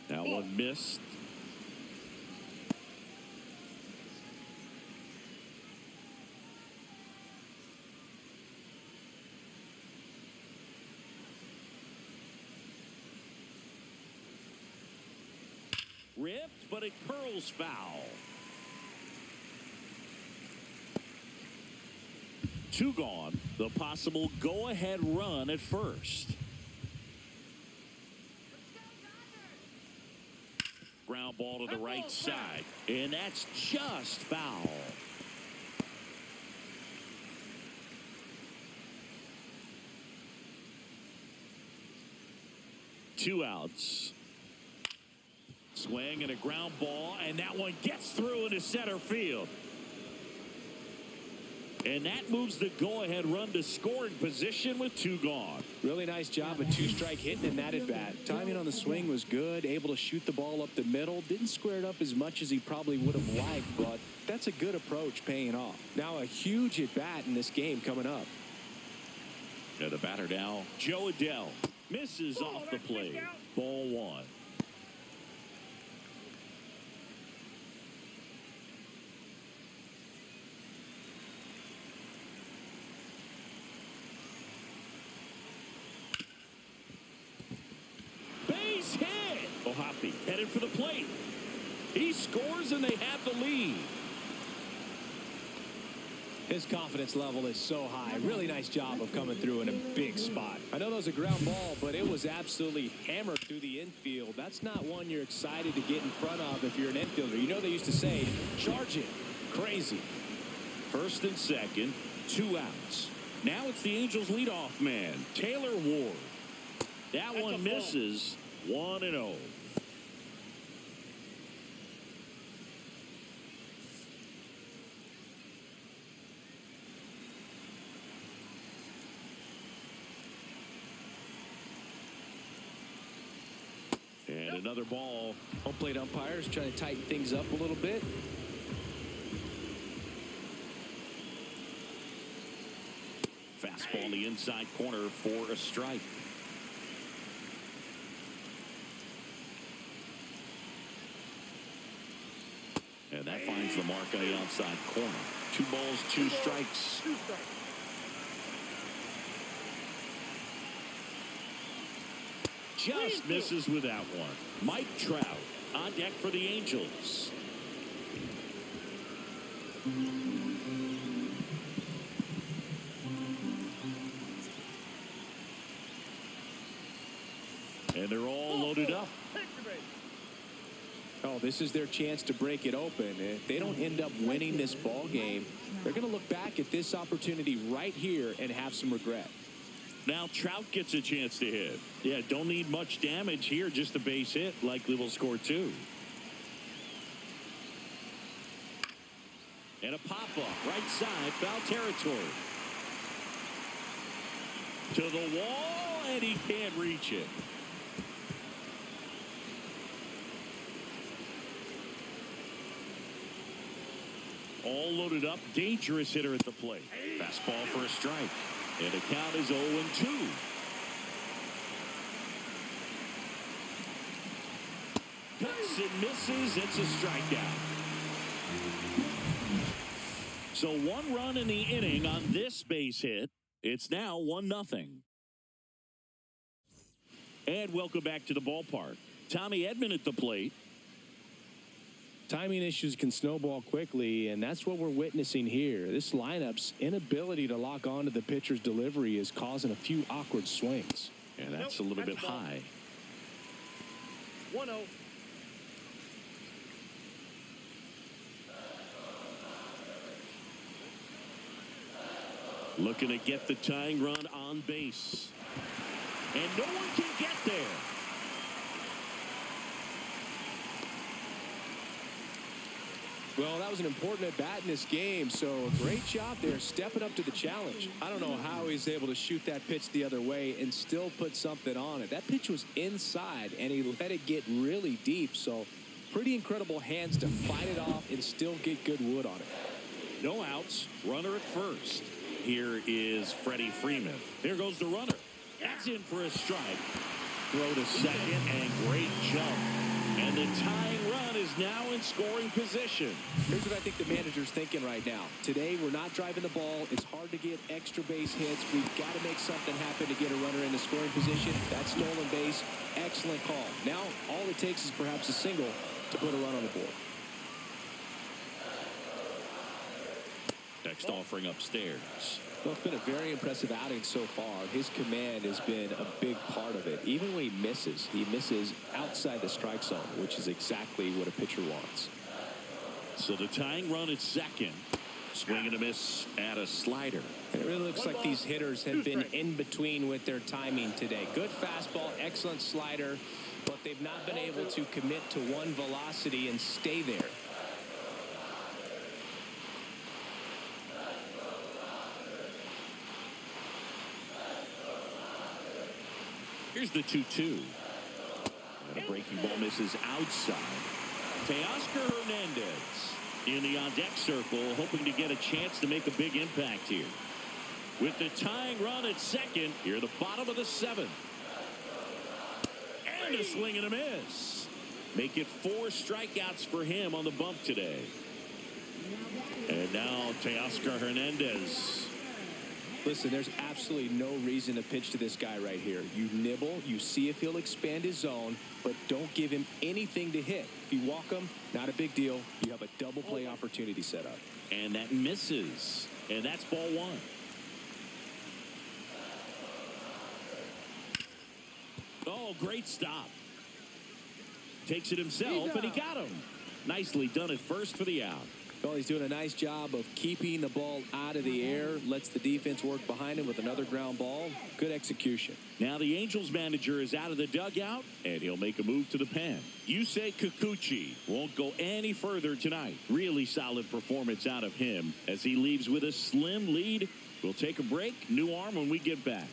That one missed. Ripped, but it curls foul. 2 gone. The possible go-ahead run at first. Ground ball to the right side, and that's just foul. Two outs. Swing and a ground ball, and that one gets through into center field. And that moves the go-ahead run to scoring position with 2 gone. Really nice job of 2-strike hitting in that at-bat. Timing on the swing was good, able to shoot the ball up the middle. Didn't square it up as much as he probably would have liked, but that's a good approach paying off. Now a huge at-bat in this game coming up. And the batter now, Joe Adell. Misses off the plate. Ball 1. Base hit. O'Hoppe headed for the plate. He scores and they have the lead. His confidence level is so high. Really nice job of coming through in a big spot. I know that was a ground ball, but it was absolutely hammered through the infield. That's not one you're excited to get in front of if you're an infielder. You know they used to say, charge it. Crazy. First and second, 2 outs. Now it's the Angels leadoff man, Taylor Ward. That one misses. 1-0. And another ball. Home plate umpires trying to tighten things up a little bit. Fastball in the inside corner for a strike. And that finds the mark on the outside corner. 2 balls, 2 strikes. Just misses with that one. Mike Trout on deck for the Angels. And they're all loaded up. Oh, this is their chance to break it open. If they don't end up winning this ball game, they're going to look back at this opportunity right here and have some regret. Now Trout gets a chance to hit. Yeah, don't need much damage here, just a base hit. Likely will score 2. And a pop-up, right side, foul territory. To the wall, and he can't reach it. All loaded up, dangerous hitter at the plate. Fastball for a strike. And the count is 0-2. Cuts and misses. It's a strikeout. So 1 run in the inning on this base hit. It's now 1-0. And welcome back to the ballpark. Tommy Edman at the plate. Timing issues can snowball quickly, and that's what we're witnessing here. This lineup's inability to lock onto the pitcher's delivery is causing a few awkward swings. And that's a little bit high. 1-0. Looking to get the tying run on base. And no one can get there. Well, that was an important at-bat in this game, so a great job there stepping up to the challenge. I don't know how he's able to shoot that pitch the other way and still put something on it. That pitch was inside, and he let it get really deep, so pretty incredible hands to fight it off and still get good wood on it. No outs, runner at first. Here is Freddie Freeman. Here goes the runner. That's in for a strike. Throw to second, and great jump. And the tying run is now in scoring position. Here's what I think the manager's thinking right now. Today, we're not driving the ball. It's hard to get extra base hits. We've got to make something happen to get a runner in the scoring position. That stolen base, excellent call. Now, all it takes is perhaps a single to put a run on the board. Next offering upstairs. Well, it's been a very impressive outing so far. His command has been a big part of it. Even when he misses outside the strike zone, which is exactly what a pitcher wants. So the tying run at second. Swing and a miss at a slider. It really looks like these hitters have been in between with their timing today. Good fastball, excellent slider, but they've not been able to commit to one velocity and stay there. Here's the 2-2. And a breaking ball misses outside. Teoscar Hernandez in the on-deck circle, hoping to get a chance to make a big impact here. With the tying run at second, here the bottom of the seventh. And a swing and a miss. Make it 4 strikeouts for him on the bump today. And now Teoscar Hernandez. Listen, there's absolutely no reason to pitch to this guy right here. You nibble, you see if he'll expand his zone, but don't give him anything to hit. If you walk him, not a big deal. You have a double play opportunity set up. And that misses. And that's ball 1. Oh, great stop. Takes it himself, and he got him. Nicely done at first for the out. Well, he's doing a nice job of keeping the ball out of the air, lets the defense work behind him with another ground ball. Good execution. Now the Angels manager is out of the dugout, and he'll make a move to the pen. Yusei Kikuchi won't go any further tonight. Really solid performance out of him as he leaves with a slim lead. We'll take a break. New arm when we get back.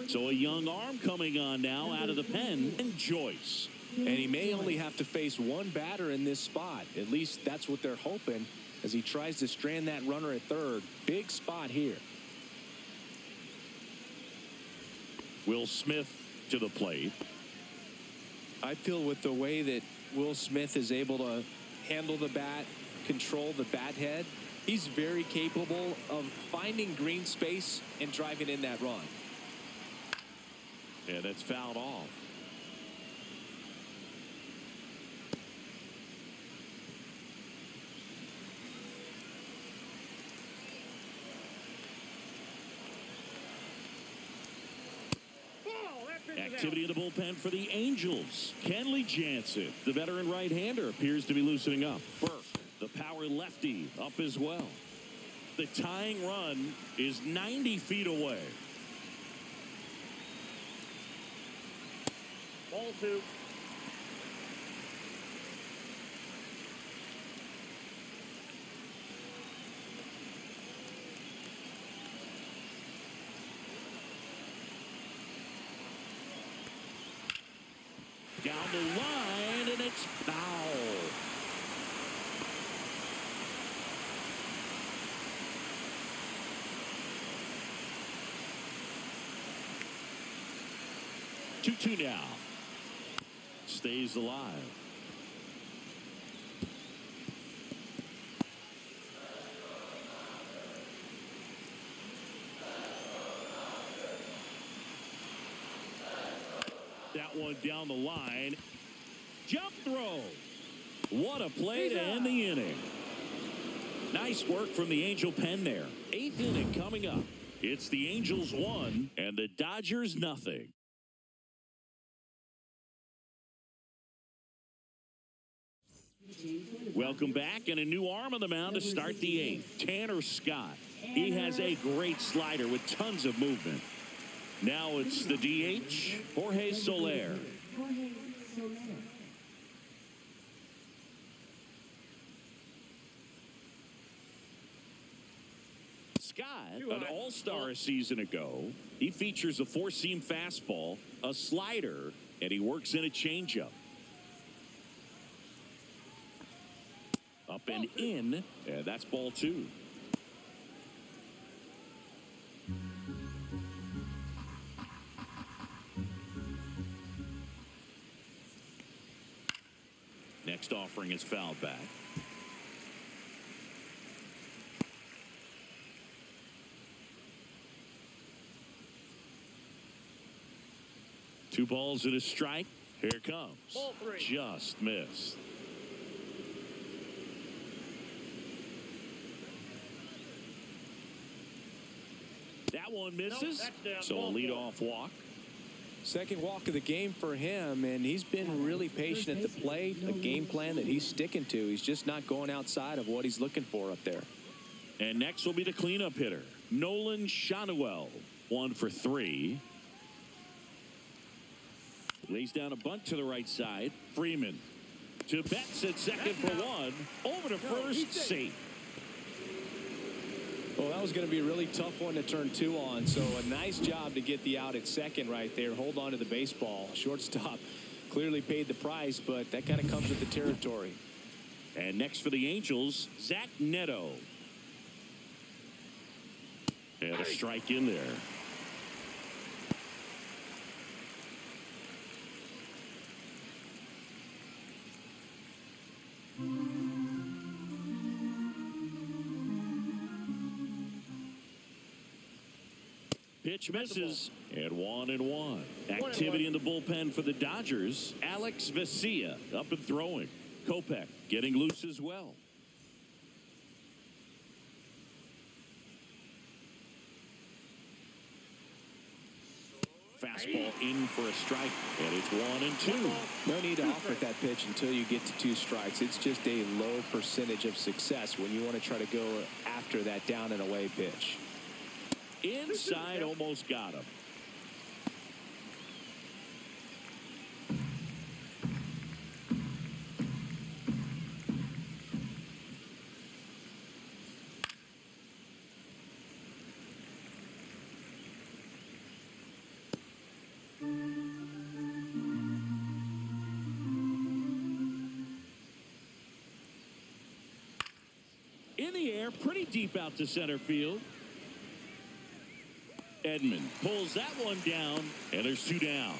So a young arm coming on now out of the pen, and Joyce. And he may only have to face one batter in this spot. At least that's what they're hoping as he tries to strand that runner at third. Big spot here. Will Smith to the plate. I feel with the way that Will Smith is able to handle the bat, control the bat head, he's very capable of finding green space and driving in that run. Yeah, that's fouled off. Activity in the bullpen for the Angels. Kenley Jansen, the veteran right-hander, appears to be loosening up. Burke, the power lefty, up as well. The tying run is 90 feet away. Ball 2. Down the line, and it's foul. Two now. Stays alive. That one down the line. Jump throw. What a play to end the inning. Nice work from the Angel pen there. 8th inning coming up. It's the Angels 1 and the Dodgers nothing. Welcome back, and a new arm on the mound to start the 8th. Tanner Scott. He has a great slider with tons of movement. Now it's the DH, Jorge Soler. Scott, an all-star a season ago. He features a 4-seam fastball, a slider, and he works in a changeup. Up and in, and that's ball 2. Next offering is fouled back. Two balls and a strike. Here comes. Ball three. Just missed. That one misses. Nope, that's down. So a Ball leadoff walk. Second walk of the game for him, and he's been really patient at the plate. A game plan that he's sticking to. He's just not going outside of what he's looking for up there. And next will be the cleanup hitter, Nolan Shanuel. 1 for 3. Lays down a bunt to the right side. Freeman to Betts at second for 1. Over to first, safe. Well, that was going to be a really tough one to turn 2 on. So a nice job to get the out at second right there. Hold on to the baseball. Shortstop clearly paid the price, but that kind of comes with the territory. And next for the Angels, Zach Neto. And a strike in there. Pitch misses, and 1-1. Activity in the bullpen for the Dodgers. Alex Vesia up and throwing. Kopech getting loose as well. Fastball in for a strike, and it's 1-2. No need to offer that pitch until you get to 2 strikes. It's just a low percentage of success when you want to try to go after that down and away pitch. Inside, almost got him. In the air, pretty deep out to center field. Edman pulls that one down, and there's 2 down.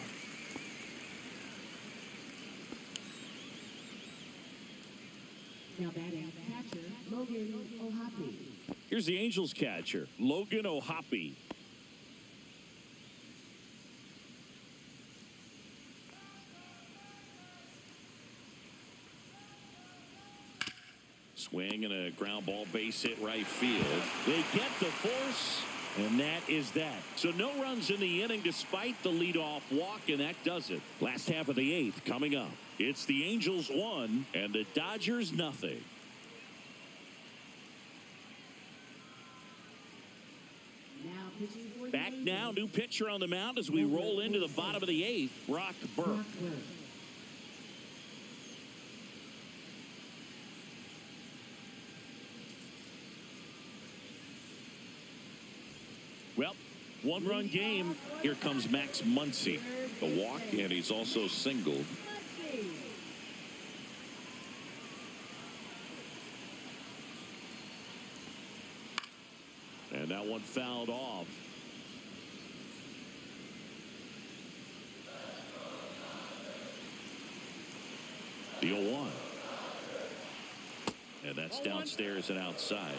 Now batting catcher, Logan O'Hoppe. Here's the Angels catcher, Logan O'Hoppe. Swing and a ground ball base hit right field. They get the force. And that is that. So no runs in the inning despite the leadoff walk, and that does it. Last half of the 8th coming up. It's the Angels 1 and the Dodgers nothing. Back now, new pitcher on the mound as we roll into the bottom of the 8th, Brock Burke. Well, 1-run game. Here comes Max Muncy. A walk, and he's also singled. And that one fouled off. The 0-1. And that's downstairs and outside.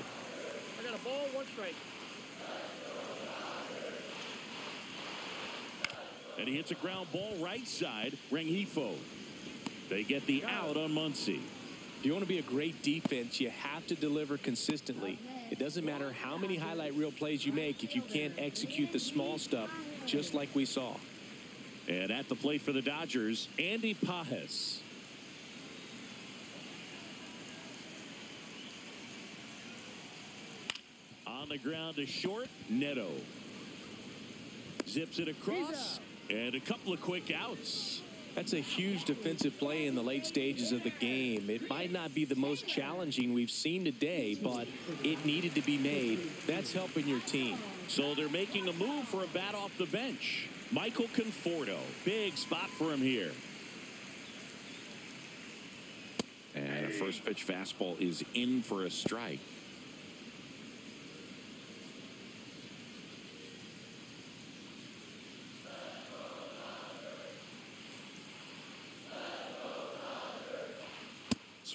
I got a ball, 1 strike. And he hits a ground ball right side. Rengifo. They get the out on Muncy. If you want to be a great defense, you have to deliver consistently. It doesn't matter how many highlight reel plays you make if you can't execute the small stuff, just like we saw. And at the plate for the Dodgers, Andy Pajes. On the ground to short, Neto. Zips it across, and a couple of quick outs. That's a huge defensive play in the late stages of the game. It might not be the most challenging we've seen today, but it needed to be made. That's helping your team. So they're making a move for a bat off the bench. Michael Conforto. Big spot for him here. And a first pitch fastball is in for a strike.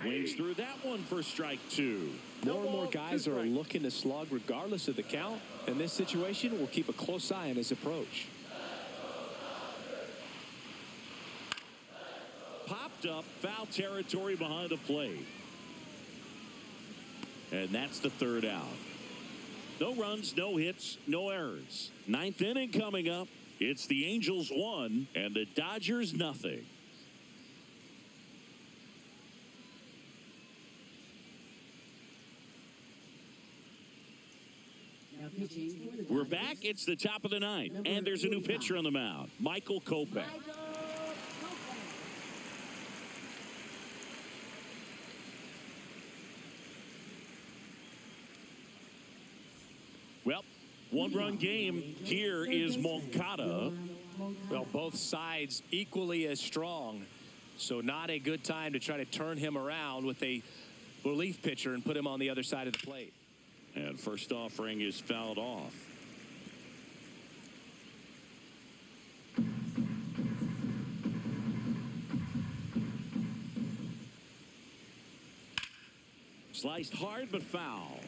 Swings through that one for strike 2. More and more guys are looking to slug regardless of the count. In this situation, we'll keep a close eye on his approach. tripped up, foul territory behind the plate. And that's the third out. No runs, no hits, no errors. Ninth inning coming up. It's the Angels 1 and the Dodgers nothing. We're back. It's the top of the ninth, and there's a new pitcher on the mound, Michael Kopech. Well, one-run game. Here is Moncada. Well, both sides equally as strong, so not a good time to try to turn him around with a relief pitcher and put him on the other side of the plate. And first offering is fouled off. Sliced hard but foul.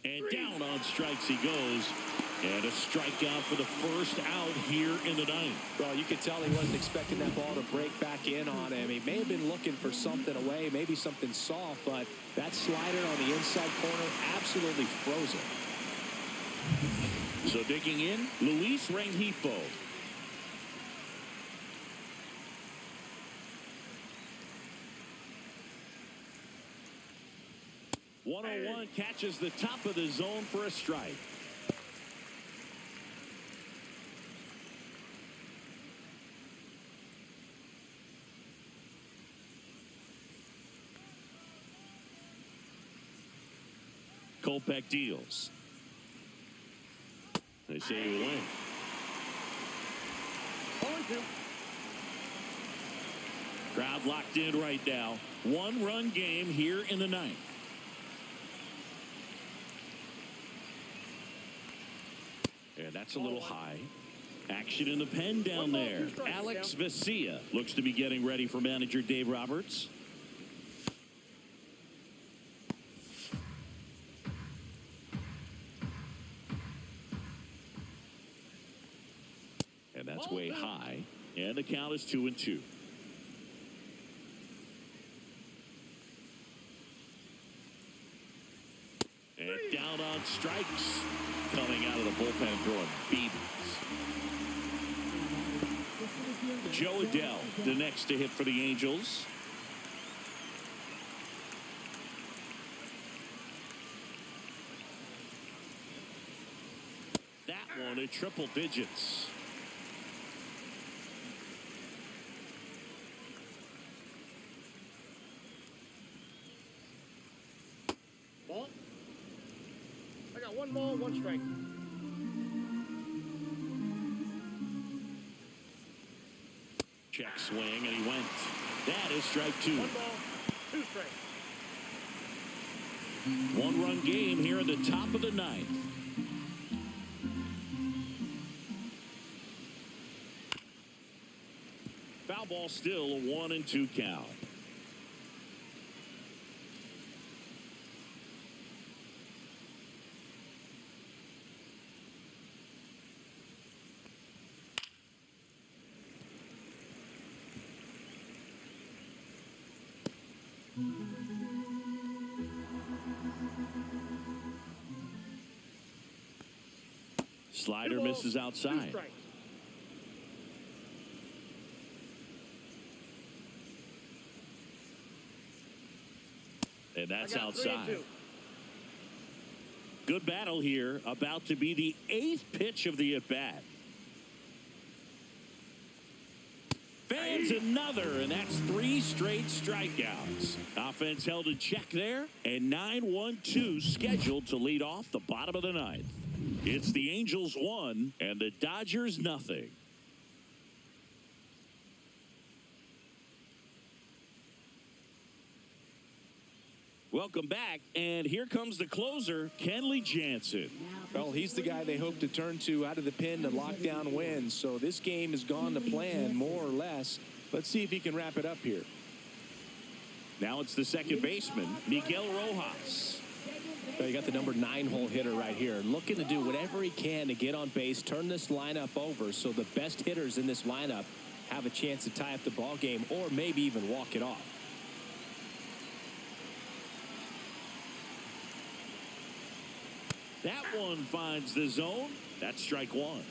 And down on strikes he goes. And a strikeout for the first out here in the ninth. Well, you could tell he wasn't expecting that ball to break back in on him. He may have been looking for something away, maybe something soft, but that slider on the inside corner absolutely froze it. So digging in, Luis Rengifo. .101 catches the top of the zone for a strike. Kopech deals. They say he will win. 0-2. Crowd locked in right now. One-run game here in the ninth. And that's a little high. Action in the pen down there. Alex Vesia looks to be getting ready for manager Dave Roberts. And that's way high. And the count is 2-2. And down on strikes. Coming out of the bullpen throwing BBs. Joe Adell, the next to hit for the Angels. That one at triple digits. Ball. I got 1 ball, 1 strike. Check swing, and he went. That is strike 2. 1 ball, 2 strikes. One-run game here in the top of the ninth. Foul ball still a 1-2 count. Slider misses outside. And that's outside. Good battle here. About to be the 8th pitch of the at-bat. Fans another, and that's 3 straight strikeouts. Offense held in check there, and 9-1-2 scheduled to lead off the bottom of the ninth. It's the Angels 1 and the Dodgers nothing. Welcome back, and here comes the closer, Kenley Jansen. Well, he's the guy they hope to turn to out of the pen to lock down wins. So this game has gone to plan, more or less. Let's see if he can wrap it up here. Now it's the second baseman, Miguel Rojas. You got the number 9 hole hitter right here, looking to do whatever he can to get on base, turn this lineup over so the best hitters in this lineup have a chance to tie up the ball game or maybe even walk it off. That one finds the zone. That's strike one.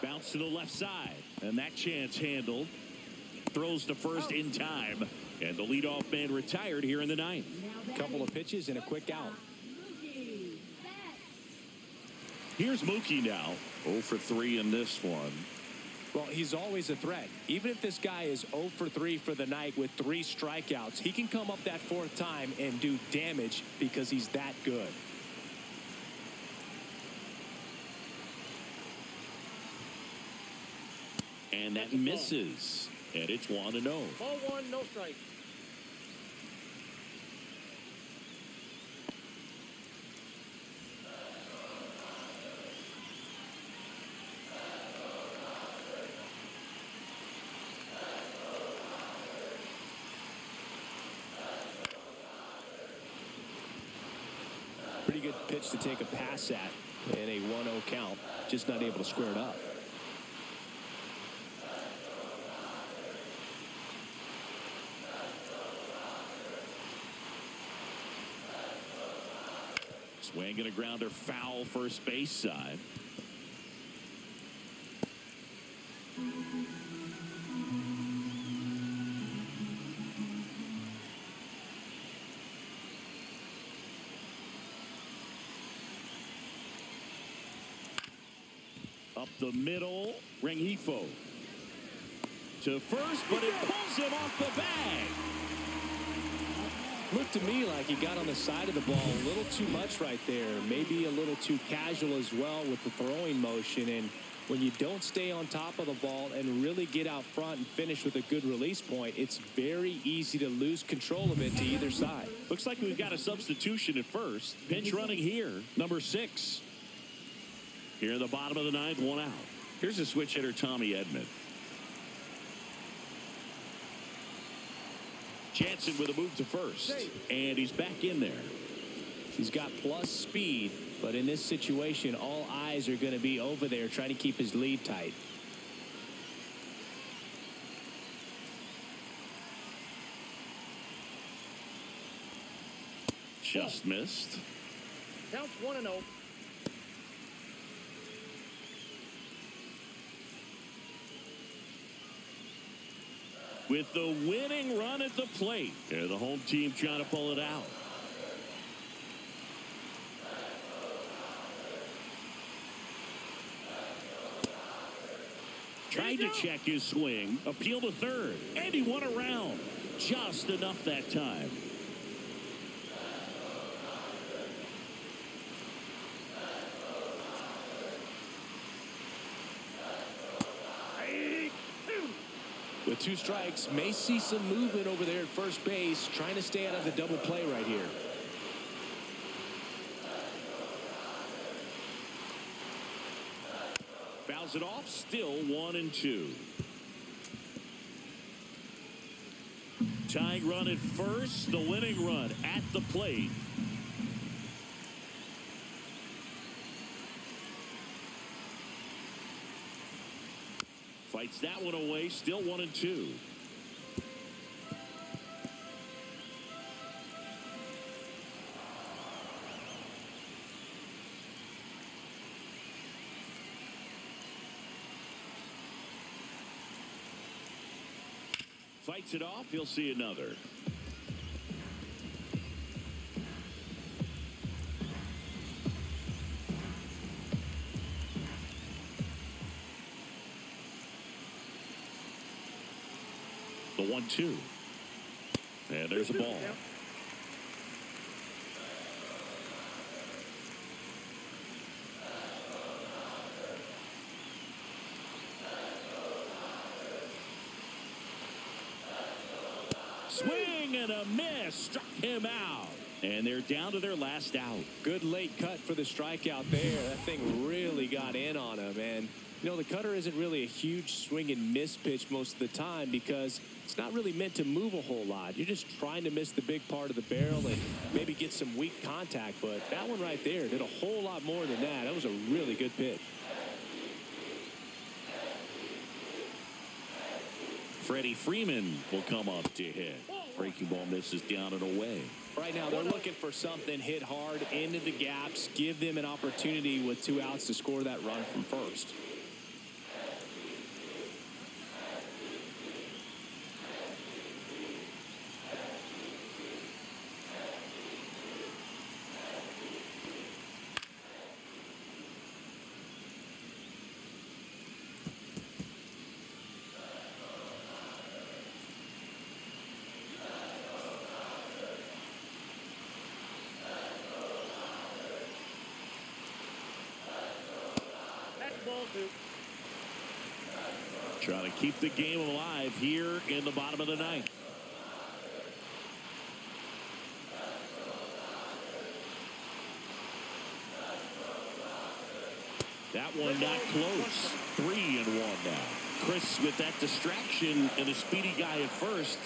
Bounce to the left side, and that chance handled. Throws to first in time, and the leadoff man retired here in the ninth. Couple of pitches and a quick out. Here's Mookie now, 0 for 3 in this one. Well, he's always a threat. Even if this guy is 0 for 3 for the night with 3 strikeouts, he can come up that 4th time and do damage because he's that good. And that misses. And it's 1-0. Ball 1, no strike. Pretty good pitch to take a pass at in a 1-0 count. Just not able to square it up. Swing and a grounder foul first base side. Up the middle, Rengifo to first, but it pulls him off the bag. Looked to me like he got on the side of the ball a little too much right there. Maybe a little too casual as well with the throwing motion. And when you don't stay on top of the ball and really get out front and finish with a good release point, it's very easy to lose control of it to either side. Looks like we've got a substitution at first. Pinch running here, number 6. Here in the bottom of the 9th, 1 out. Here's a switch hitter, Tommy Edman. Jansen with a move to first, and he's back in there. He's got plus speed, but in this situation, all eyes are going to be over there trying to keep his lead tight. Just missed. Counts 1-0. With the winning run at the plate. And the home team trying to pull it out. Tried to check his swing. Appeal to third. And he won around. Just enough that time. With 2 strikes, may see some movement over there at first base, trying to stay out of the double play right here. Fouls it off, still 1-2. Tying run at first, the winning run at the plate. Fights that one away, still 1-2. Fights it off, he'll see another. The 1-2. And there's the ball. Swing and a miss. Struck him out. And they're down to their last out. Good late cut for the strikeout there. That thing really got in on him. And, you know, the cutter isn't really a huge swing and miss pitch most of the time because it's not really meant to move a whole lot. You're just trying to miss the big part of the barrel and maybe get some weak contact. But that one right there did a whole lot more than that. That was a really good pitch. Freddie Freeman will come up to hit. Breaking ball misses down and away. Right now, they're looking for something hit hard into the gaps, give them an opportunity with 2 outs to score that run from first. Ball 2. Trying to keep the game alive here in the bottom of the 9th. That one not close. 3-1 now. Chris with that distraction and a speedy guy at first.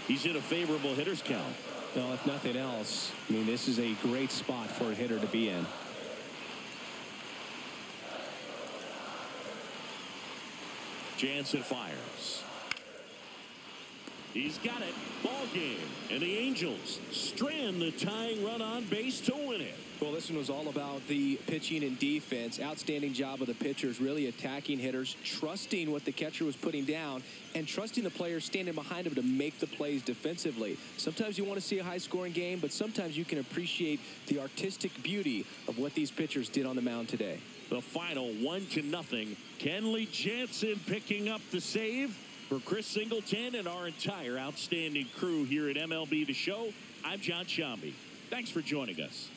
He's in a favorable hitter's count. Well, if nothing else, I mean, this is a great spot for a hitter to be in. Jansen fires. He's got it. Ball game. And the Angels strand the tying run on base to win it. Well, this one was all about the pitching and defense. Outstanding job of the pitchers, really attacking hitters, trusting what the catcher was putting down, and trusting the players standing behind him to make the plays defensively. Sometimes you want to see a high-scoring game, but sometimes you can appreciate the artistic beauty of what these pitchers did on the mound today. The final 1-0. Kenley Jansen picking up the save for Chris Singleton and our entire outstanding crew here at MLB The Show. I'm John Shambi. Thanks for joining us.